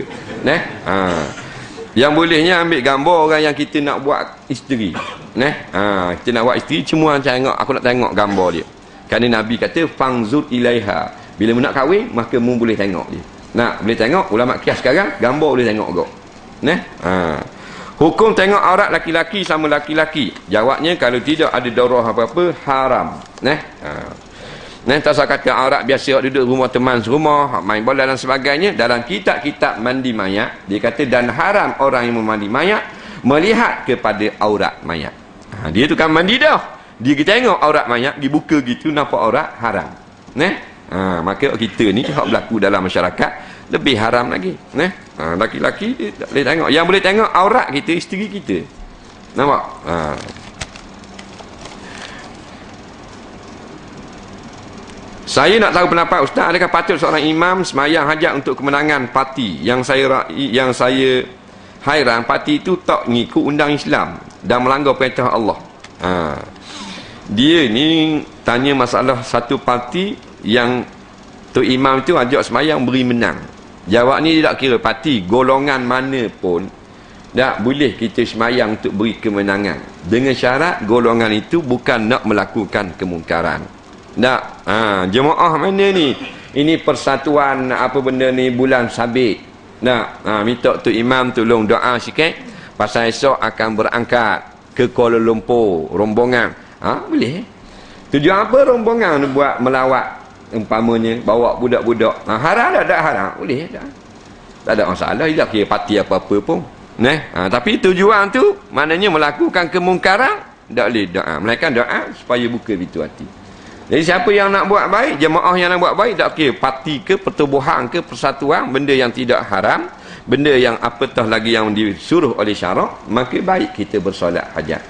Yang bolehnya ambil gambar orang yang kita nak buat isteri. Kita nak buat isteri, cuma tengok, aku nak tengok gambar dia. Kerana Nabi kata fangzur ilaiha. Bila mu nak kahwin, maka mu boleh tengok dia. Boleh tengok, ulama kias sekarang gambar boleh tengok kau. Hukum tengok aurat laki-laki sama laki-laki. Jawabnya kalau tidak ada darah apa-apa, haram. Tak usah kata aurat biasa duduk rumah teman serumah, main bola dan sebagainya. Dalam kitab-kitab mandi mayat, dia kata dan haram orang yang memandi mayat melihat kepada aurat mayat. Dia tu kan mandi dah. Dia tengok aurat mayat, dibuka gitu, nampak aurat, haram. Maka kita ni, hak berlaku dalam masyarakat, lebih haram lagi. Laki-laki dia tak boleh tengok. Yang boleh tengok aurat kita, isteri kita. Nampak? Saya nak tahu pendapat Ustaz, adakah patut seorang imam semayang hajat untuk kemenangan parti? Yang saya hairan, parti itu tak ngikut undang Islam dan melanggar perintah Allah. Dia ni tanya masalah satu parti yang tu imam itu ajak semayang beri menang. Jawab ni dia tak kira parti, golongan mana pun tak boleh kita semayang untuk beri kemenangan, dengan syarat golongan itu bukan nak melakukan kemungkaran. Tak, jemaah mana ni? Ini persatuan apa benda ni bulan sabit. Tak, minta tu imam tolong doa sikit pasal esok akan berangkat ke Kuala Lumpur rombongan. Boleh. Tujuan apa rombongan buat melawat umpamanya bawa budak-budak. Haram tak haram? Boleh tak? Tak ada masalah, tidak kira parti apa-apa pun. Tapi tujuan tu maknanya melakukan kemungkaran, tak boleh doa. Melainkan doa supaya buka pintu hati. Jadi siapa yang nak buat baik, jemaah yang nak buat baik, tak kira parti ke, pertubuhan ke, persatuan, benda yang tidak haram, benda yang apatah lagi yang disuruh oleh syarak, maka baik kita bersolat hajat.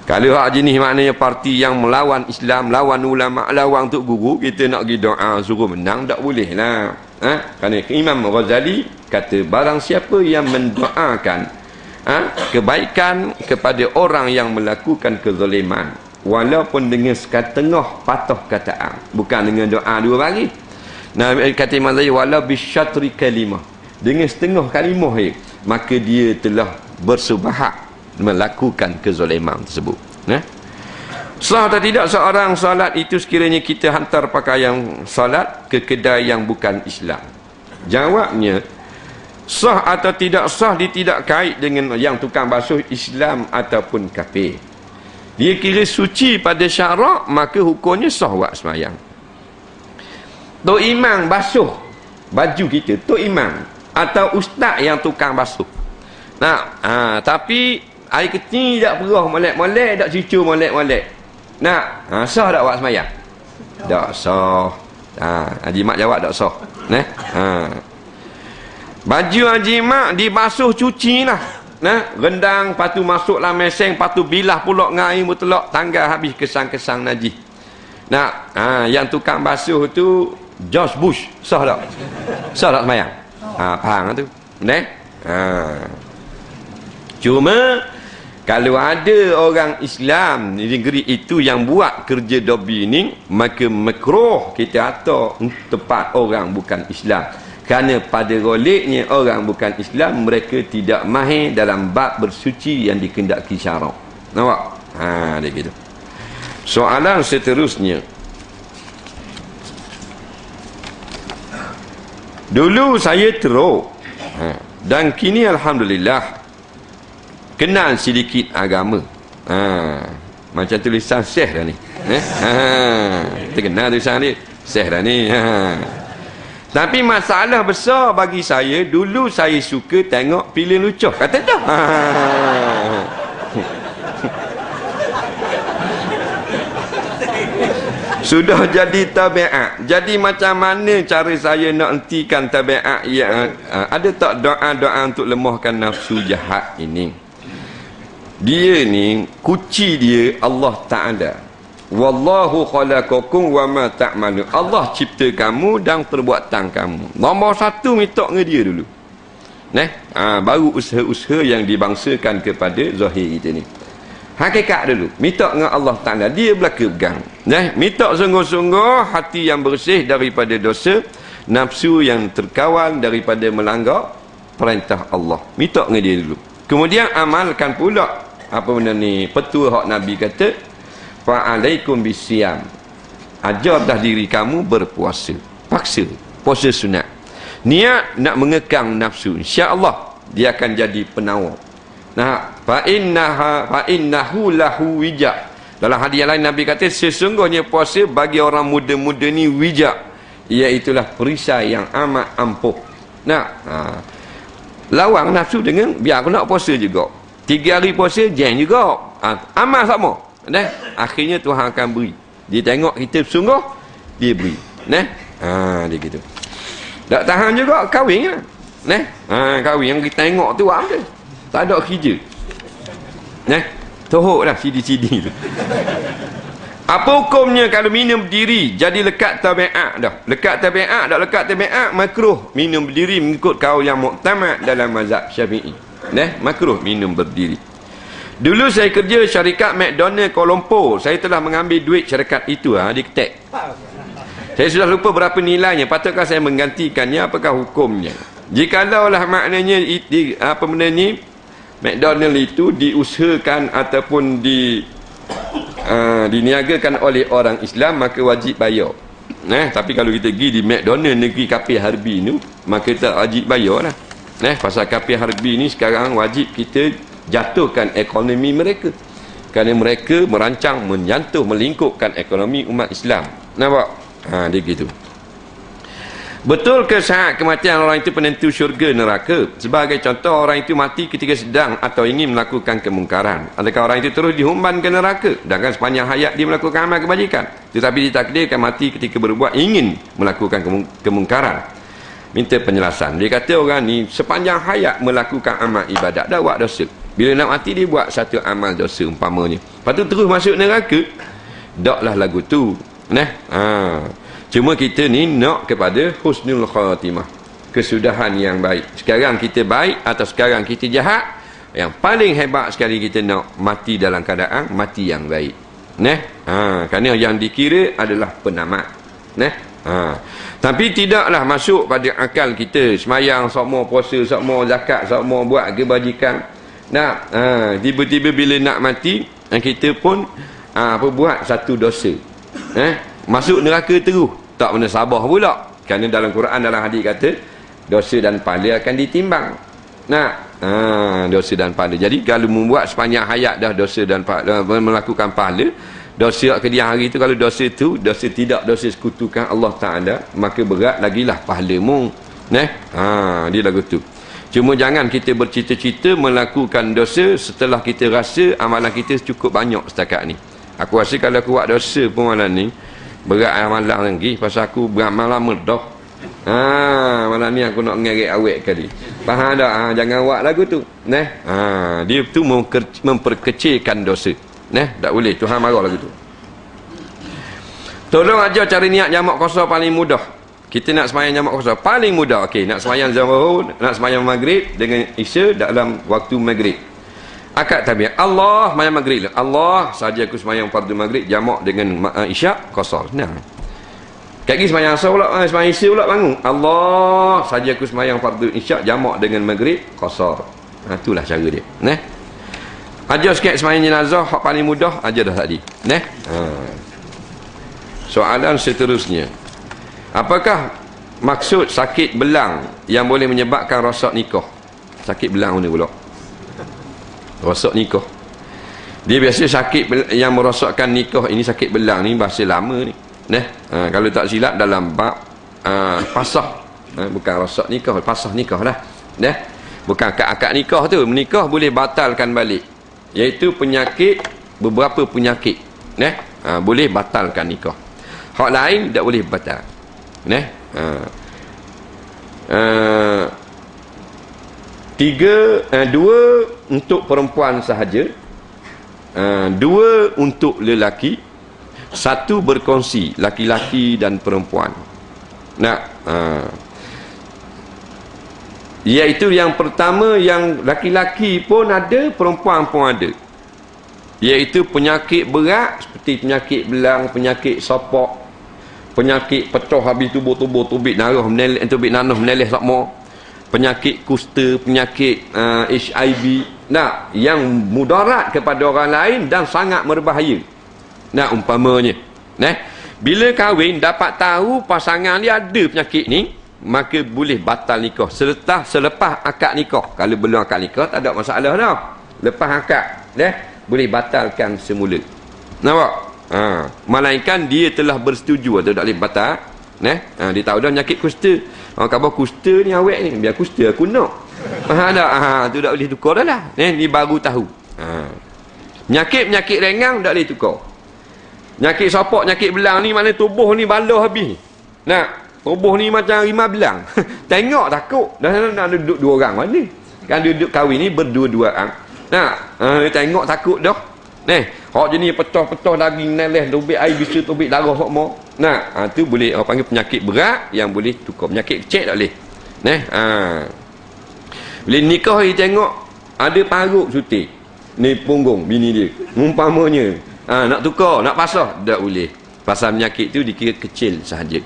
Kalau hak jenis maknanya parti yang melawan Islam, lawan ulama, lawan untuk guru, kita nak pergi doa suruh menang, tak boleh lah. Kerana Imam Ghazali kata barang siapa yang mendoakan kebaikan kepada orang yang melakukan kezaliman, walaupun dengan setengah patah kataan, bukan dengan doa 2 bagi. Kata Imam Ghazali walau bisyatri kalimah, dengan setengah kalimah maka dia telah bersubhat melakukan kezaliman tersebut. Sah atau tidak seorang salat itu sekiranya kita hantar pakaian salat ke kedai yang bukan Islam? Jawabnya, sah atau tidak sah dia tidak kait dengan yang tukang basuh Islam ataupun kafir. Dia kira suci pada syarak, maka hukumnya sah buat semayang. Tok imam basuh baju kita, tok imam atau ustaz yang tukang basuh. Tapi air kecil tak perah molek-molek, tak cucu molek-molek. Sah tak buat semayang? Tak sah. Haji Mak jawab tak sah. Baju Haji Mak dibasuh cuci lah. Rendang, lepas tu masuklah meseng, lepas tu bilah pulak dengan air mutlak, tanggal habis kesang-kesang najis. Yang tukang basuh tu George Bush, sah tak? Sah tak semayang? Faham tu? Cuma kalau ada orang Islam di negeri itu yang buat kerja dobi ini, maka makruh kita atur tempat orang bukan Islam. Kerana pada goleknya orang bukan Islam, mereka tidak mahir dalam bab bersuci yang dikendaki syarak. Nampak? Dia gitu. Soalan seterusnya. Dulu saya teruk. Dan kini alhamdulillah kenal sedikit agama. Macam tulisan Syekh dah ni. Kita kenal tulisan ni. Syekh dah ni. Tapi masalah besar bagi saya, dulu saya suka tengok filem lucu. Kata dah. Sudah jadi tabiat. Jadi macam mana cara saya nak hentikan tabiat yang ada tak doa-doa untuk lemahkan nafsu jahat ini? Dia ni kunci dia Allah Taala. Wallahu khalaqakum wa ma ta'malun. Allah cipta kamu dan perbuatan kamu. Nombor satu minta dengan dia dulu. Baru usaha-usaha yang dibangsakan kepada zahir kita ni. Hakikat dulu. Minta dengan Allah Ta'ala. Dia belaka pegang. Minta sungguh-sungguh hati yang bersih daripada dosa. Nafsu yang terkawal daripada melanggar perintah Allah. Minta dengan dia dulu. Kemudian amalkan pula. Apa benda ni? Petua hak Nabi kata. Fa'alaikum bisyam. Ajar dah diri kamu berpuasa. Paksa. Puasa sunat. Niat nak mengekang nafsu. InsyaAllah dia akan jadi penawar. Fa'innahu lahu wijak. Dalam hadis lain Nabi kata sesungguhnya puasa bagi orang muda-muda ni wijak. Iaitulah perisai yang amat ampuh. Lawang nafsu dengan biar aku nak puasa juga. 3 hari puasa jeng juga. Amal sama. Akhirnya Tuhan akan beri. Dia tengok kita sungguh, dia beri. Dia gitu. Tak tahan juga kahwin lah. Kahwin yang kita tengok tu apa? Tak ada kerja. Tohok dah CD-CD tu. Apa hukumnya kalau minum berdiri jadi lekat tabiat dah? Lekat tabiat dah, lekat tabiat makruh minum berdiri mengikut kaul yang muktamad dalam mazhab Syafi'i. Makruh minum berdiri. Dulu saya kerja syarikat McDonald Kuala Lumpur. Saya telah mengambil duit syarikat itu diketek. Saya sudah lupa berapa nilainya. Patutkah saya menggantikannya? Apakah hukumnya? Jikalaulah maknanya apa benda ni McDonald itu diusahakan ataupun diniagakan oleh orang Islam, maka wajib bayar. Tapi kalau kita pergi di McDonald negeri Kapil Harbi ni, maka tak wajib bayar lah. Pasal Kapil Harbi ni sekarang wajib kita jatuhkan ekonomi mereka. Kerana mereka merancang menyantuh melingkupkan ekonomi umat Islam. Nampak? Dia gitu. Betul ke saat kematian orang itu penentu syurga neraka? Sebagai contoh, orang itu mati ketika sedang atau ingin melakukan kemungkaran. Adakah orang itu terus dihumban ke neraka? Sedangkan sepanjang hayat dia melakukan amal kebajikan. Tetapi ditakdirkan mati ketika berbuat ingin melakukan kemungkaran. Minta penjelasan. Dia kata orang ni sepanjang hayat melakukan amal ibadat, dah buat dosa. Bila nak mati dia buat satu amal dosa umpamanya. Lepas tu terus masuk neraka. Taklah lagu tu. Cuma kita ni nak kepada husnul khatimah. Kesudahan yang baik. Sekarang kita baik atau sekarang kita jahat. Yang paling hebat sekali kita nak mati dalam keadaan mati yang baik. Kerana yang dikira adalah penamat. Tapi tidaklah masuk pada akal kita semayang, sokmo puasa, sokmo zakat, sokmo buat kebajikan. Tiba-tiba bila nak mati kita pun buat satu dosa. Masuk neraka terus. Tak pernah sabar pula. Kerana dalam Quran, dalam hadis kata dosa dan pahala akan ditimbang. Dosa dan pahala. Jadi kalau membuat sepanjang hayat dah dosa dan pahala, melakukan pahala, dosa kemudian hari itu, kalau dosa itu dosa tidak dosa sekutukan Allah Ta'ala, maka berat lagilah pahalamu. Dia lagu tu. Cuma jangan kita bercita-cita melakukan dosa setelah kita rasa amalan kita cukup banyak setakat ni. Aku rasa kalau aku buat dosa pun malam ni, berat amalan lagi pasal aku beramal lama dah. Malam ni aku nak ngerik awet kali. Faham tak? Jangan buat lagu tu. Dia tu memperkecilkan dosa. Tak boleh. Tuhan marah lagu tu. Tolong ajar cara niat jamak qasar paling mudah. Kita nak sembahyang jamak kosong paling mudah. Okey, nak sembahyang Zuhur, nak sembahyang Maghrib dengan Isya dalam waktu Maghrib. Akad tabiat Allah sembahyang Maghrib. Allah saja aku sembahyang fardu Maghrib jamak dengan Isya kosong. Nah. Kat lagi sembahyang Asar pula, sembahyang Isya pula bangun. Allah saja aku sembahyang fardu Isya jamak dengan Maghrib kosong. Itulah cara dia. Neh. Ajar sikit sembahyang jenazah hak paling mudah ajar dah tadi. Neh. Soalan seterusnya. Apakah maksud sakit belang yang boleh menyebabkan rosak nikah? Sakit belang mana pula? Rosak nikah. Dia biasa sakit yang merosakkan nikah ini, sakit belang ni bahasa lama ni. Kalau tak silap dalam bab pasah. Bukan rosak nikah, pasah nikah lah. Bukan akad nikah tu. Menikah boleh batalkan balik. Iaitu penyakit, beberapa penyakit. Boleh batalkan nikah. Hak lain tak boleh batal. Dua untuk perempuan sahaja, dua untuk lelaki, satu berkongsi laki-laki dan perempuan. Iaitu yang pertama, yang laki-laki pun ada, perempuan pun ada. Iaitu penyakit berat seperti penyakit belang, penyakit sopak, penyakit pecah habis tubuh-tubuh, tubik nanah meneleh sama, penyakit kusta, penyakit HIV, yang mudarat kepada orang lain dan sangat berbahaya. Umpamanya, bila kahwin dapat tahu pasangan dia ada penyakit ni, maka boleh batal nikah selepas akad nikah. Kalau belum akad nikah tak ada masalah dah. Lepas akad boleh batalkan semula. Nampak? Melainkan dia telah bersetuju atau tak boleh batal. Dia tahu dah penyakit kusta. Khabar kusta ni awet ni, biar kusta aku nak. Tu tak boleh tukar dah lah. Ni baru tahu. Penyakit rengang tak boleh tukar. Penyakit sopak, penyakit belang ni mana tubuh ni balah habis. Tubuh ni macam rimah belang. Tengok takut. Dah nak duduk dua orang mana. Kan duduk kahwin ni berdua-dua orang. Tengok takut dah. Hak jenis pecah-pecah daging neleh, tubik air bisa, tubik darah semua. Tu boleh orang panggil penyakit berat yang boleh tukar. Penyakit kecil tak boleh. Bila nikah dia tengok ada parut sutik ni punggung bini dia. Umpamanya nak tukar, nak pasah, tak boleh. Pasal penyakit tu dikira kecil sahaja.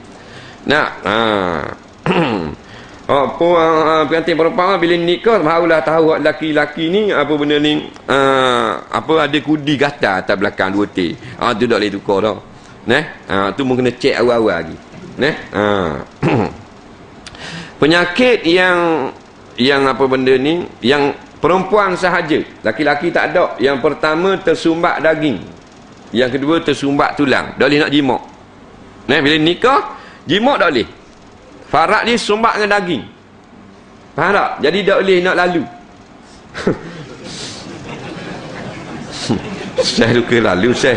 Pengantin perempuan bila nikah barulah tahu laki-laki ni apa benda ni, ada kudi gatal atas belakang 2T. Tu tak boleh tukar dah. Tu mungkin kena cek awal-awal lagi. Penyakit yang apa benda ni, yang perempuan sahaja, laki-laki tak ada. Yang pertama tersumbat daging, yang kedua tersumbat tulang, tak boleh nak jimak. Bila nikah jimak tak boleh. Farat dia sumbat dengan daging. Faham tak? Jadi tak boleh nak lalu. Saya suka lalu saya.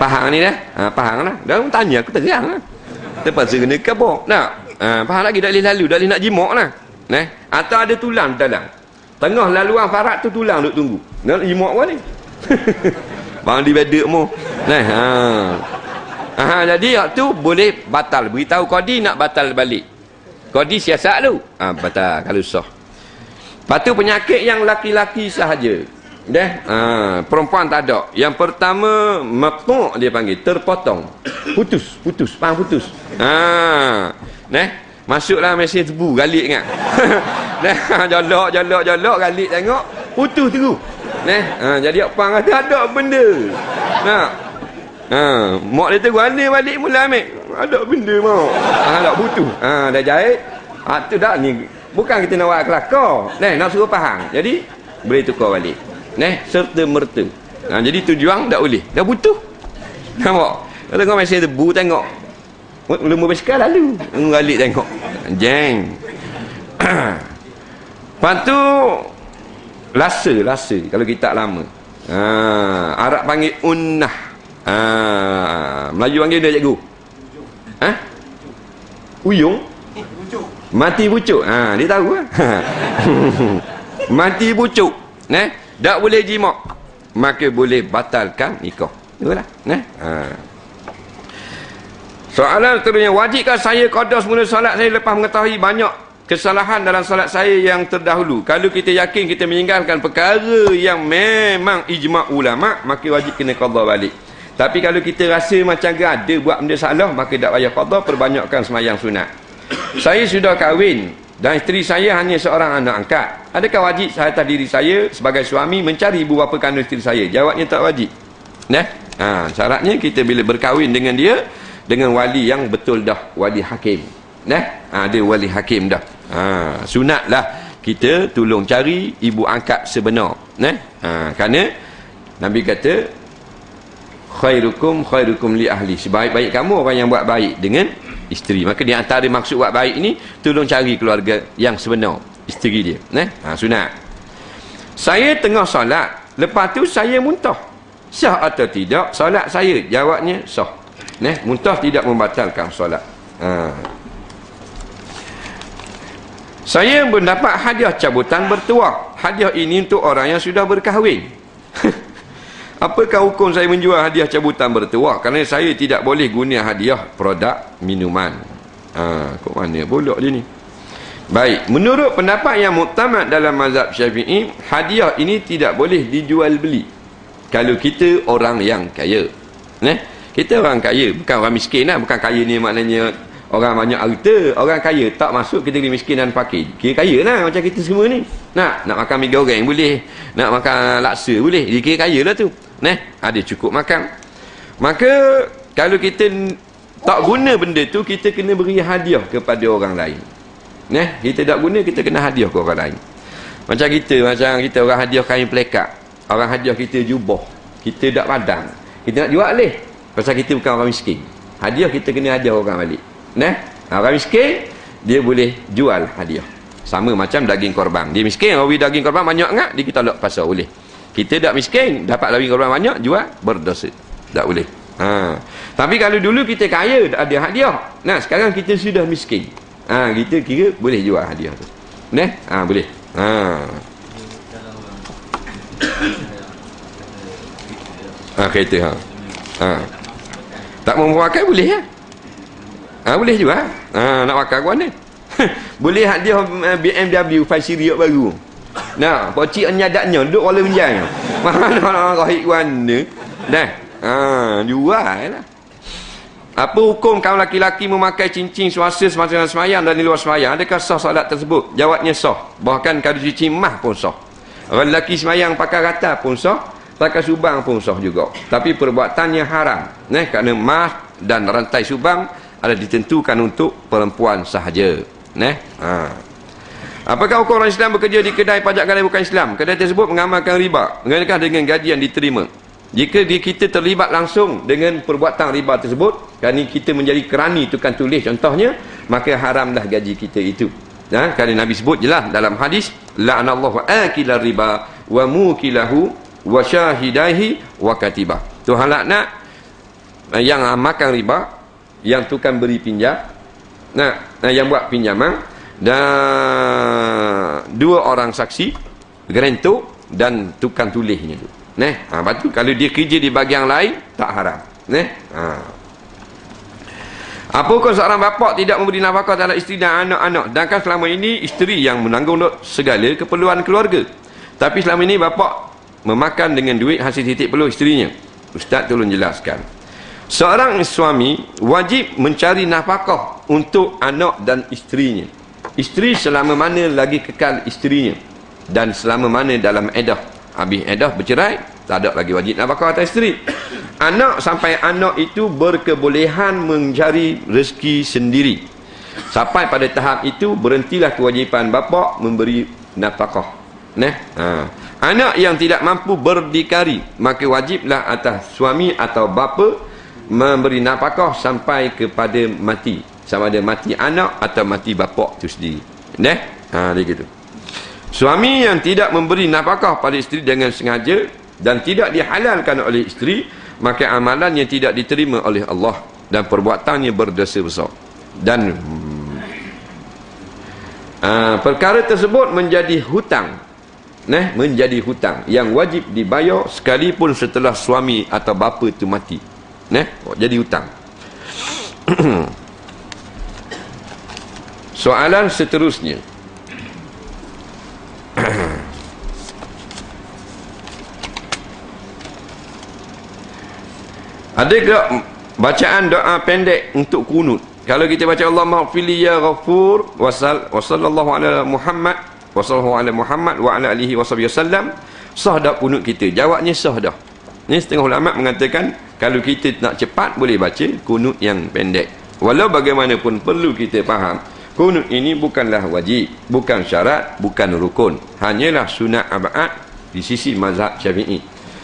Faham ni dah. Faham lah. Dah tanya aku terang lah. Terpaksa kena kabur. Faham lagi tak boleh lalu, tak boleh nak jimak lah. Atau ada tulang dalam. Tengah laluan farat tu tulang duk tunggu. Nak jimak apa ni? Bang di bedek mu. Jadi waktu boleh batal. Beritahu qadi nak batal balik. Qadi siasat tu. Batal kalau sah. Lepas tu penyakit yang laki-laki sahaja. Perempuan tak ada. Yang pertama maqtu' dia panggil, terpotong. Putus. Faham putus? Masuklah mesin tebu, galik ingat. Jolok galik tengok, putus terus. Jadi apa kata ada benda. Mak dia tu gana balik mula ambil. Ada benda mau. Tak putus. Dah jahit. Tu dah ni. Bukan kita nak buat kelakar. Nak suruh faham. Jadi boleh tukar balik. Serta merta. Jadi tujuan tak boleh. Dah putus. Nampak? Kalau kau masih debu tengok. Lembu basikal lalu. Balik tengok. Jeng. Lepas tu lasa kalau kita lama. Arab panggil unnah. Melayu panggil dia cikgu. Uyung. Mati bucuk. Dia tahu lah. Mati bucuk. Tak boleh jimak. Maka boleh batalkan nikah. Itulah. Soalan seterusnya, wajibkah saya qada semula solat saya lepas mengetahui banyak kesalahan dalam solat saya yang terdahulu? Kalau kita yakin kita meninggalkan perkara yang memang ijma' ulama', maka wajib kena qada balik. Tapi kalau kita rasa macam ada buat benda salah, maka tak payah qada, perbanyakkan sembahyang sunat. Saya sudah kahwin dan isteri saya hanya seorang anak angkat. Adakah wajib atas diri saya sebagai suami mencari ibu bapa kandung isteri saya? Jawabnya tak wajib. Syaratnya kita bila berkahwin dengan dia, dengan wali yang betul dah, wali hakim. Dia wali hakim dah. Sunatlah kita tolong cari ibu angkat sebenar. Kerana Nabi kata khairukum li ahli, sebaik-baik kamu orang yang buat baik dengan isteri. Maka di antara maksud buat baik ini, tolong cari keluarga yang sebenar, isteri dia. Sunat. Saya tengah solat, lepas tu saya muntah, sah atau tidak solat saya? Jawabnya sah. Muntah tidak membatalkan solat. Saya mendapat hadiah cabutan bertuah. Hadiah ini untuk orang yang sudah berkahwin. Apakah hukum saya menjual hadiah cabutan bertuah? Kerana saya tidak boleh guna hadiah produk minuman. Kok mana bolok dia ni? Baik, menurut pendapat yang muktamad dalam mazhab Syafi'i, hadiah ini tidak boleh dijual beli. Kalau kita orang yang kaya. Kita orang kaya, bukan orang miskin lah. Bukan kaya ni maknanya orang banyak harta. Orang kaya tak masuk kategori miskin dan fakir. Kira kaya lah macam kita semua ni. Nak makan mi goreng boleh, nak makan laksa boleh, dia kira kaya lah tu. Ada cukup makan. Maka kalau kita tak guna benda tu, kita kena beri hadiah kepada orang lain. Kita tak guna, kita kena hadiah ke orang lain. Macam kita orang hadiah kain pelekat, orang hadiah kita jubah, kita tak padang, kita nak jual boleh, pasal kita bukan orang miskin. Hadiah kita kena hadiah orang balik. Orang miskin dia boleh jual hadiah. Sama macam daging korban. Dia miskin, rawi daging korban banyak ngak, dia kita letak pasar boleh. Kita tak miskin, dapat daging korban banyak, jual, berdosa. Tak boleh. Tapi kalau dulu kita kaya, ada hadiah. Sekarang kita sudah miskin. Kita kira boleh jual hadiah tu. Boleh. Kereta. Tak mau pakai boleh ya? Boleh juga. Nak pakai ke mana? Boleh hadiah BMW 5 Series baru. Pocik nyadaknya duduk wala menjang. Mana nak rahik ke mana? Jual lah. Apa hukum kaum laki-laki memakai cincin swasta semasa semayang dan di luar semayang? Adakah sah solat tersebut? Jawabnya sah. Bahkan kalau cincin mah pun sah. Orang lelaki semayang pakai rata pun sah, pakai subang pun sah juga. Tapi perbuatannya haram. Kerana mas dan rantai subang ada ditentukan untuk perempuan sahaja. Apakah hukum orang Islam bekerja di kedai pajak gadai bukan Islam? Kedai tersebut mengamalkan riba, adakah dengan gaji yang diterima? Jika kita terlibat langsung dengan perbuatan riba tersebut, kerana kita menjadi kerani tukang tulis contohnya, maka haramlah gaji kita itu. Kerana Nabi sebut jelas dalam hadis, la'anallahu akilar riba wa mukilahu wa syahidaihi wa katibah. Tuhan laknat yang makan riba, yang tukang beri pinjam, yang buat pinjaman, dan dua orang saksi, gerentuk dan tukang tulisnya tu. Lepas tu kalau dia kerja di bahagian lain, tak haram. Apa hukum seorang bapa tidak memberi nafkah terhadap isteri dan anak-anak, sedangkan selama ini isteri yang menanggung segala keperluan keluarga, tapi selama ini bapa memakan dengan duit hasil titik peluh isterinya? Ustaz tolong jelaskan. Seorang suami wajib mencari nafkah untuk anak dan isterinya. Isteri selama mana lagi kekal isterinya, dan selama mana dalam edah. Habis edah bercerai, tak ada lagi wajib nafkah atas isteri. Anak sampai anak itu berkebolehan mencari rezeki sendiri. Sampai pada tahap itu berhentilah kewajipan bapa memberi nafkah. Anak yang tidak mampu berdikari, maka wajiblah atas suami atau bapa memberi nafkah sampai kepada mati. Sama ada mati anak atau mati bapa itu sendiri. Dia gitu. Suami yang tidak memberi nafkah pada isteri dengan sengaja dan tidak dihalalkan oleh isteri, maka amalannya tidak diterima oleh Allah dan perbuatannya berdosa besar. Dan perkara tersebut menjadi hutang. Menjadi hutang yang wajib dibayar sekalipun setelah suami atau bapa itu mati. Jadi hutang. Soalan seterusnya. Ada ke bacaan doa pendek untuk kunut? Kalau kita baca Allahumma ighfirli ya ghafur wa sallallahu ala Muhammad wa sallallahu ala Muhammad wa ala alihi wasallam, sah dak kunut kita? Jawabnya sah dah. Ni setengah ulama mengatakan kalau kita nak cepat boleh baca kunut yang pendek. Walau bagaimanapun perlu kita faham, kunut ini bukanlah wajib, bukan syarat, bukan rukun, hanyalah sunat abad di sisi mazhab Syafi'i.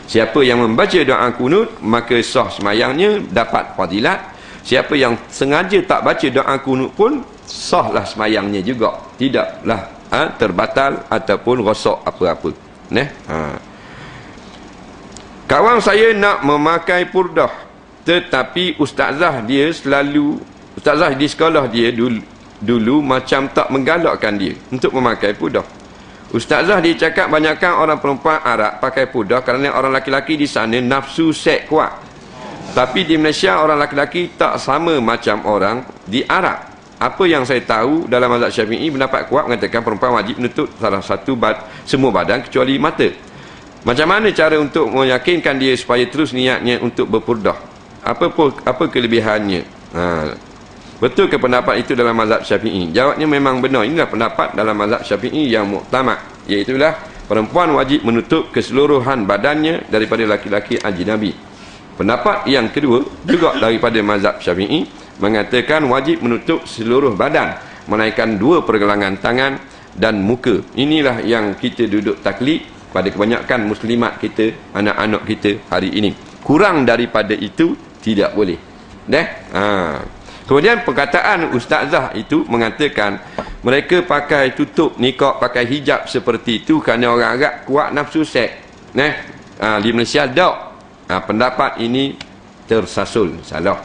Siapa yang membaca doa kunut maka sah semayangnya, dapat fadilat. Siapa yang sengaja tak baca doa kunut pun sahlah semayangnya juga, tidaklah terbatal ataupun rosak apa-apa. Kawan saya nak memakai purdah, tetapi ustazah dia selalu, ustazah di sekolah dia dulu macam tak menggalakkan dia untuk memakai purdah. Ustazah dia cakap banyakkan orang perempuan Arab pakai purdah kerana orang laki-laki di sana nafsu seks kuat. Tapi di Malaysia orang laki-laki tak sama macam orang di Arab. Apa yang saya tahu dalam mazhab Syafi'i, pendapat kuat mengatakan perempuan wajib menutup salah satu semua badan kecuali mata. Macam mana cara untuk meyakinkan dia supaya terus niatnya untuk berpurdah? Apa kelebihannya? Betul ke pendapat itu dalam mazhab Syafi'i? Jawabnya memang benar. Inilah pendapat dalam mazhab Syafi'i yang muktamad, iaitulah perempuan wajib menutup keseluruhan badannya daripada laki-laki ajnabi. Pendapat yang kedua juga daripada mazhab Syafi'i mengatakan wajib menutup seluruh badan melainkan 2 pergelangan tangan dan muka. Inilah yang kita duduk taklid pada kebanyakan muslimat kita, anak-anak kita hari ini. Kurang daripada itu tidak boleh. Kemudian perkataan ustazah itu mengatakan mereka pakai tutup niqab, pakai hijab seperti itu kerana orang Arab kuat nafsu seks. Di Malaysia tak. Pendapat ini tersasul, salah.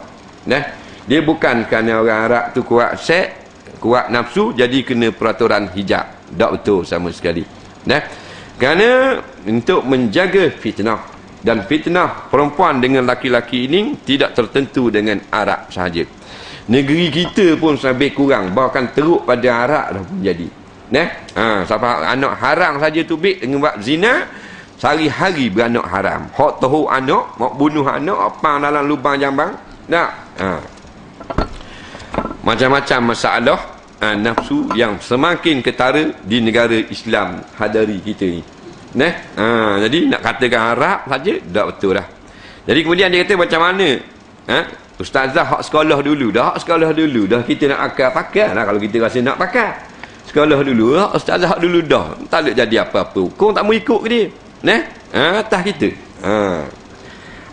Dia bukan kerana orang Arab tu kuat seks, kuat nafsu, jadi kena peraturan hijab. Tak betul sama sekali. Kerana untuk menjaga fitnah, dan fitnah perempuan dengan laki-laki ini tidak tertentu dengan Arab sahaja. Negeri kita pun sampai kurang, bahkan teruk pada Arab dah pun jadi. Sampai anak haram saja tu dengan buat zina, sehari-hari beranak haram. Hak tahu anak, mau bunuh anak, apa dalam lubang jambang. Macam-macam masalah nafsu yang semakin ketara di negara Islam hadari kita ni. Jadi nak katakan Arab saja tak betul dah. Jadi kemudian dia kata macam mana? Ustazah hak sekolah dulu dah, hak sekolah dulu dah, kita nak pakai lah kalau kita rasa nak pakai. Sekolah dulu, ustazah hak dulu dah, tak boleh jadi apa-apa. Hukum tak mau ikut ke dia? Atas kita.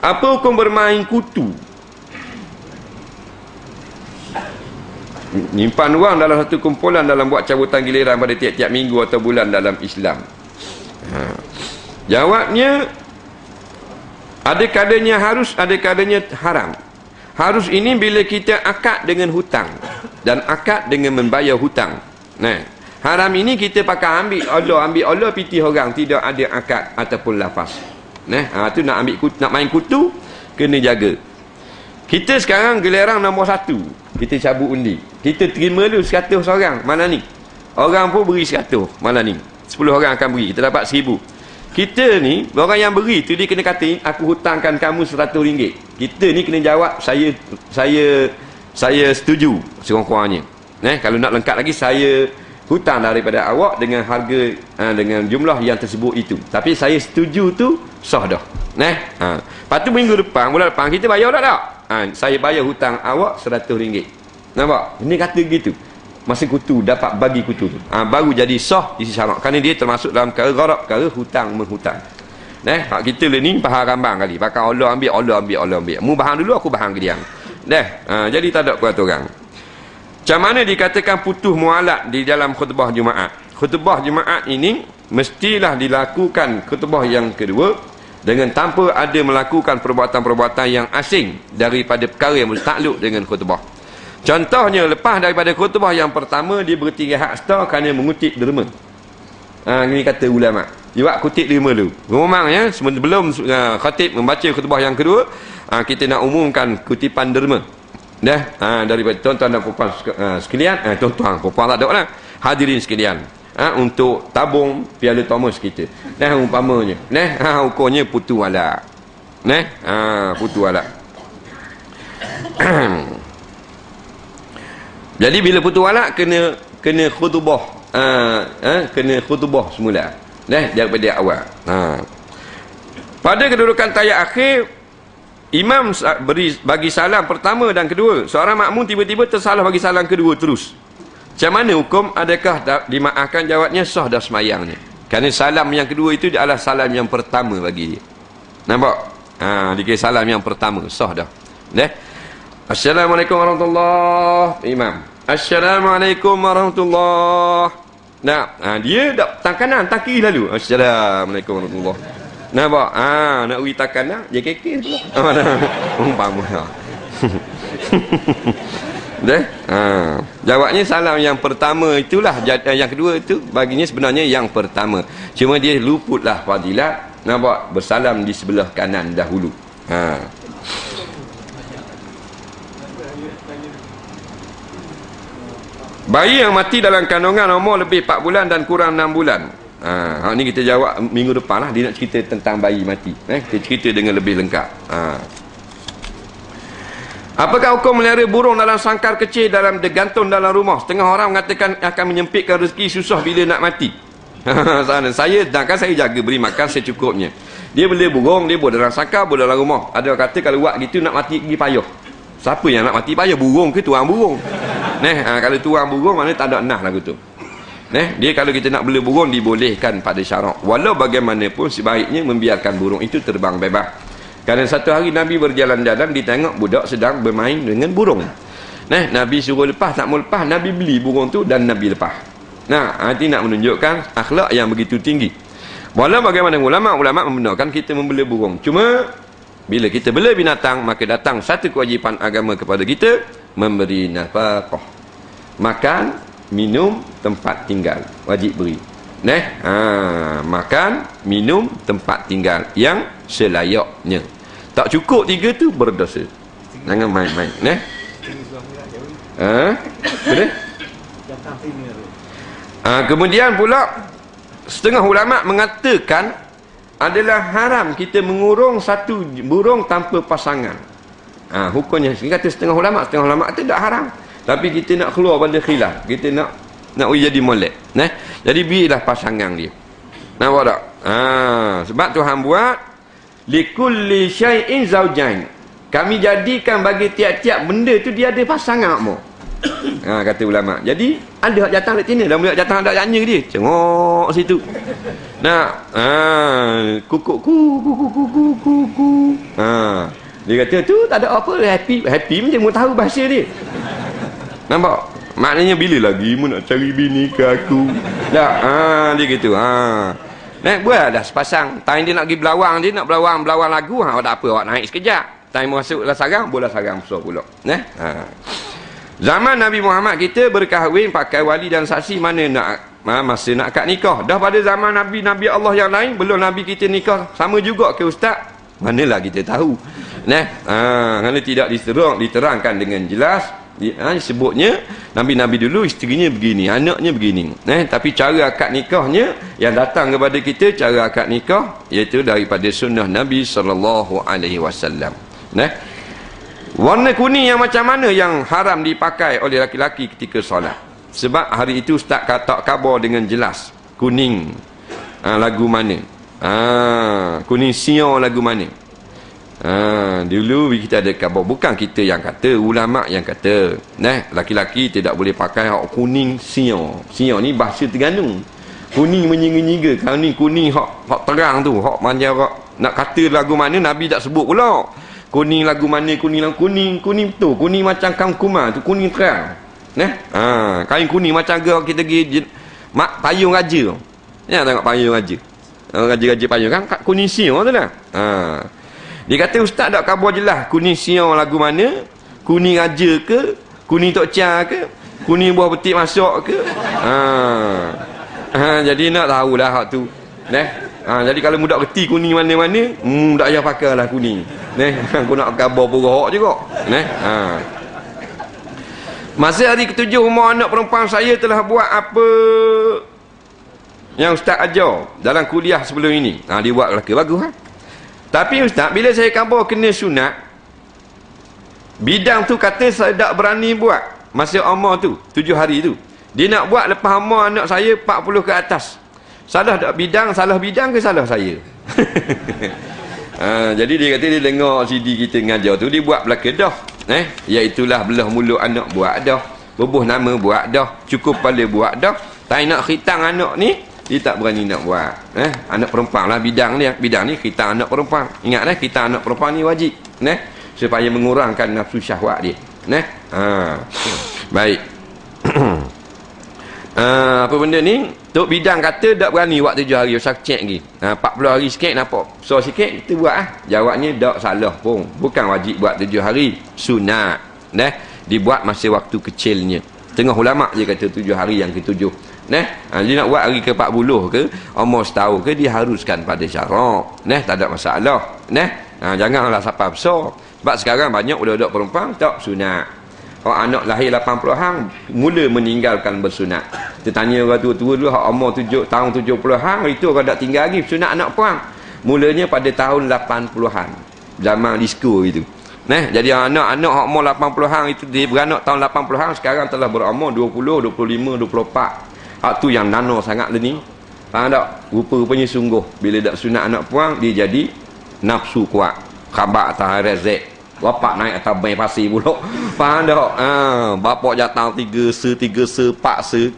Apa hukum bermain kutu? Nyimpan wang dalam satu kumpulan dalam buat cabutan giliran pada tiap-tiap minggu atau bulan dalam Islam. Jawabnya ada kadanya harus, ada kadanya haram. Harus ini bila kita akad dengan hutang dan akad dengan membayar hutang. Haram ini kita pakai ambil Allah piti orang, tidak ada akad ataupun lafaz. Tu nak nak main kutu kena jaga. Kita sekarang giliran nombor 1, kita cabut undi. Kita terima dulu 100 orang malam ni. Orang pun beri 100 malam ni. 10 orang akan beri, kita dapat 1000. Kita ni, orang yang beri tu dia kena kata aku hutangkan kamu RM100. Kita ni kena jawab saya setuju sekurang-kurangnya. Kalau nak lengkap lagi, saya hutang daripada awak dengan harga dengan jumlah yang tersebut itu. Tapi saya setuju tu sah dah. Lepas tu minggu depan, bulan depan kita bayar tak? Saya bayar hutang awak RM100. Nampak? Ini kata gitu. Masa kutu dapat bagi kutu tu, baru jadi sah isi syarak. Kerana dia termasuk dalam perkara gharab, perkara hutang menghutang. Hak kita ni faham rambang kali. Pakai Allah ambil. Mu bahang dulu, aku bahang ke dia. Jadi tak ada peraturan. Macam mana dikatakan putus mualat di dalam khutbah Jumaat? Khutbah Jumaat ini mestilah dilakukan khutbah yang kedua dengan tanpa ada melakukan perbuatan-perbuatan yang asing daripada perkara yang bertakluk dengan khutbah. Contohnya, lepas daripada khutbah yang pertama, dia bertiga hak star kerana mengutip derma. Ini kata ulama. Dia kutip derma dulu. Memangnya sebelum khatib membaca khutbah yang kedua, kita nak umumkan kutipan derma. Daripada tuan-tuan dan puan sekalian, tuan-tuan puan tak ada lah, hadirin sekalian, untuk tabung Piala Thomas kita. Umpamanya, ukurnya putu alat. Putu alat. Jadi bila putu alat kena khutbah, kena khutbah semula, daripada awal. Pada kedudukan tayat akhir, imam bagi salam pertama dan kedua. Seorang makmum tiba-tiba tersalah bagi salam kedua terus. Macam mana hukum? Adakah dimaafkan? Jawabnya sah dah semayangnya. Kerana salam yang kedua itu adalah salam yang pertama bagi dia. Nampak? Dikira salam yang pertama, sah dah. Assalamualaikum warahmatullahi. Imam, Assalamualaikum warahmatullahi. Dia tak tang kanan, tang kiri lalu. Assalamualaikum warahmatullahi. Nampak? Nak uji tak kanan, dia kekeh pula. Umpama. Jawabnya salam yang pertama itulah, yang kedua itu baginya sebenarnya yang pertama. Cuma dia luputlah fadilat, nampak, bersalam di sebelah kanan dahulu. Bayi yang mati dalam kandungan umur lebih 4 bulan dan kurang 6 bulan. Ni kita jawab minggu depan lah. Dia nak cerita tentang bayi mati. Kita cerita dengan lebih lengkap. Apakah hukum melihara burung dalam sangkar kecil digantung dalam rumah? Setengah orang mengatakan akan menyempitkan rezeki, susah bila nak mati. Saya jaga beri makan secukupnya. Dia beli burung, dia boleh dalam sangkar, boleh dalam rumah. Ada orang kata kalau buat gitu nak mati pergi payah. Siapa yang nak mati payah? Burung ke tuang burung? Kalau tuang burung mana tak ada nah lagu tu. Dia kalau kita nak beli burung dibolehkan pada syarak. Walau bagaimanapun sebaiknya membiarkan burung itu terbang bebas. Kerana satu hari Nabi berjalan-jalan, ditengok budak sedang bermain dengan burung. Nabi suruh lepas, tak mau lepas, Nabi beli burung tu dan Nabi lepas. Nanti nak menunjukkan akhlak yang begitu tinggi. Walau bagaimana ulama membenarkan kita membeli burung. Cuma bila kita beli binatang, maka datang satu kewajipan agama kepada kita, memberi nafkah. Makan, minum, tempat tinggal, wajib beri. Makan, minum, tempat tinggal yang selayaknya. Tak cukup 3 tu berdosa. Jangan main-main. Boleh? Kemudian pula setengah ulama mengatakan adalah haram kita mengurung satu burung tanpa pasangan. Hukumnya kata setengah ulama itu tak haram. Tapi kita nak keluar pada khilaf. Kita nak jadi molek. Jadi biarlah pasangan dia. Nampak tak? Sebab Tuhan buat likulli syai'in zaujain. Kami jadikan bagi tiap-tiap benda tu dia ada pasangan mo. Kata ulama. Jadi ada hak jatah dekat sini, dah mula jatah ada jaknya dia. Cengok situ. Kukuk ku. Dia kata tu tak ada apa, happy macam mu tahu bahasa dia. Nampak? Maknanya bila lagi mu nak cari bini ke aku? Dia gitu. Buat dah sepasang. Time dia nak pergi belawang, dia nak belawang lagu, tak apa, awak naik sekejap. Time masuk lah sarang, bola sarang besar pula. Zaman Nabi Muhammad kita berkahwin pakai wali dan saksi, mana nak masa nak akad nikah. Dah pada zaman Nabi Allah yang lain, belum Nabi kita nikah sama juga ke ustaz? Manalah kita tahu. Kerana tidak diterangkan dengan jelas. Sebutnya Nabi-Nabi dulu isterinya begini, anaknya begini. Tapi cara akad nikahnya yang datang kepada kita, cara akad nikah iaitu daripada sunnah Nabi SAW. Warna kuning yang macam mana yang haram dipakai oleh laki-laki ketika solat? Sebab hari itu ustaz kata khabar dengan jelas. Kuning lagu mana? Kuning siang lagu mana? Dulu kita ada khabar, bukan kita yang kata, ulama yang kata. Laki-laki tidak boleh pakai hak kuning siang. Siang ni bahasa Terengganu. Kuning menyiga-nyiga. Kalau ni kuning hak terang tu, hak manjang nak kata lagu mana Nabi tak sebut pula. Kuning lagu mana, kuning betul, kuning macam kangkuma tu, kuning terang. Kain kuning macam kita pergi payung raja. Tengok payung raja. Raja-raja payung kan kuning siang tu lah. Dia kata ustaz tak khabar jelas kuning siang lagu mana, kuning raja ke, kuning tok cia ke, kuning buah betik masuk ke. Jadi nak tahulah hak tu. Jadi kalau budak reti kuning mana-mana, tak payah pakailah kuning. Aku nak khabar purok juga. Masa hari ketujuh umur anak perempuan saya telah buat apa yang ustaz ajar dalam kuliah sebelum ini. Dia buat lelaki bagus ha? Tapi ustaz, bila saya khabar kena sunat, bidang tu kata saya tak berani buat masa umur tu 7 hari tu. Dia nak buat lepas umur anak saya 40 ke atas. Salah tak bidang? Salah bidang ke salah saya? Jadi dia kata dia dengar CD kita ngajar tu, dia buat belaka dah. Iaitulah belah mulut anak buat dah, bubuh nama buat dah, cukup kepala buat dah. Tak nak khitang anak ni, dia tak berani nak buat. Anak perempuan lah bidang dia. Bidang ni khitang anak perempuan. Ingatlah khitang anak perempuan ni wajib. Supaya mengurangkan nafsu syahwat dia. Baik. Apa benda ni? Tok bidang kata tak berani buat 7 hari. Usah cek lagi. 40 hari sikit nampak so sikit kita buat Jawabnya tak salah pun. Bukan wajib buat 7 hari. Sunat. Dibuat masa waktu kecilnya. Tengah ulama' je kata 7 hari yang ke-7. Dia nak buat hari ke-40 ke, umur setahun ke, dia haruskan pada syarak. Tak ada masalah. Janganlah sampai besar. Sebab sekarang banyak budak-budak perempuan tak sunat. Anak lahir 80 hang mula meninggalkan bersunat. Kita tanya orang tua-tua dulu, umur 7 tahun 70 hang itu orang tak tinggal lagi sunat anak puang. Mulanya pada tahun 80-an. Zaman disko itu. Jadi anak-anak umur 80 hang itu dia beranak tahun 80 hang sekarang telah berumur 20, 25, 24. Hak tu yang nano sangat ni. Faham tak? Rupa-rupanya sungguh bila tak sunat anak puang dia jadi nafsu kuat. Khabar atas rezek. Bapak naik atas bank pasir pula. Faham tak? Bapak datang 3 se, 4 se.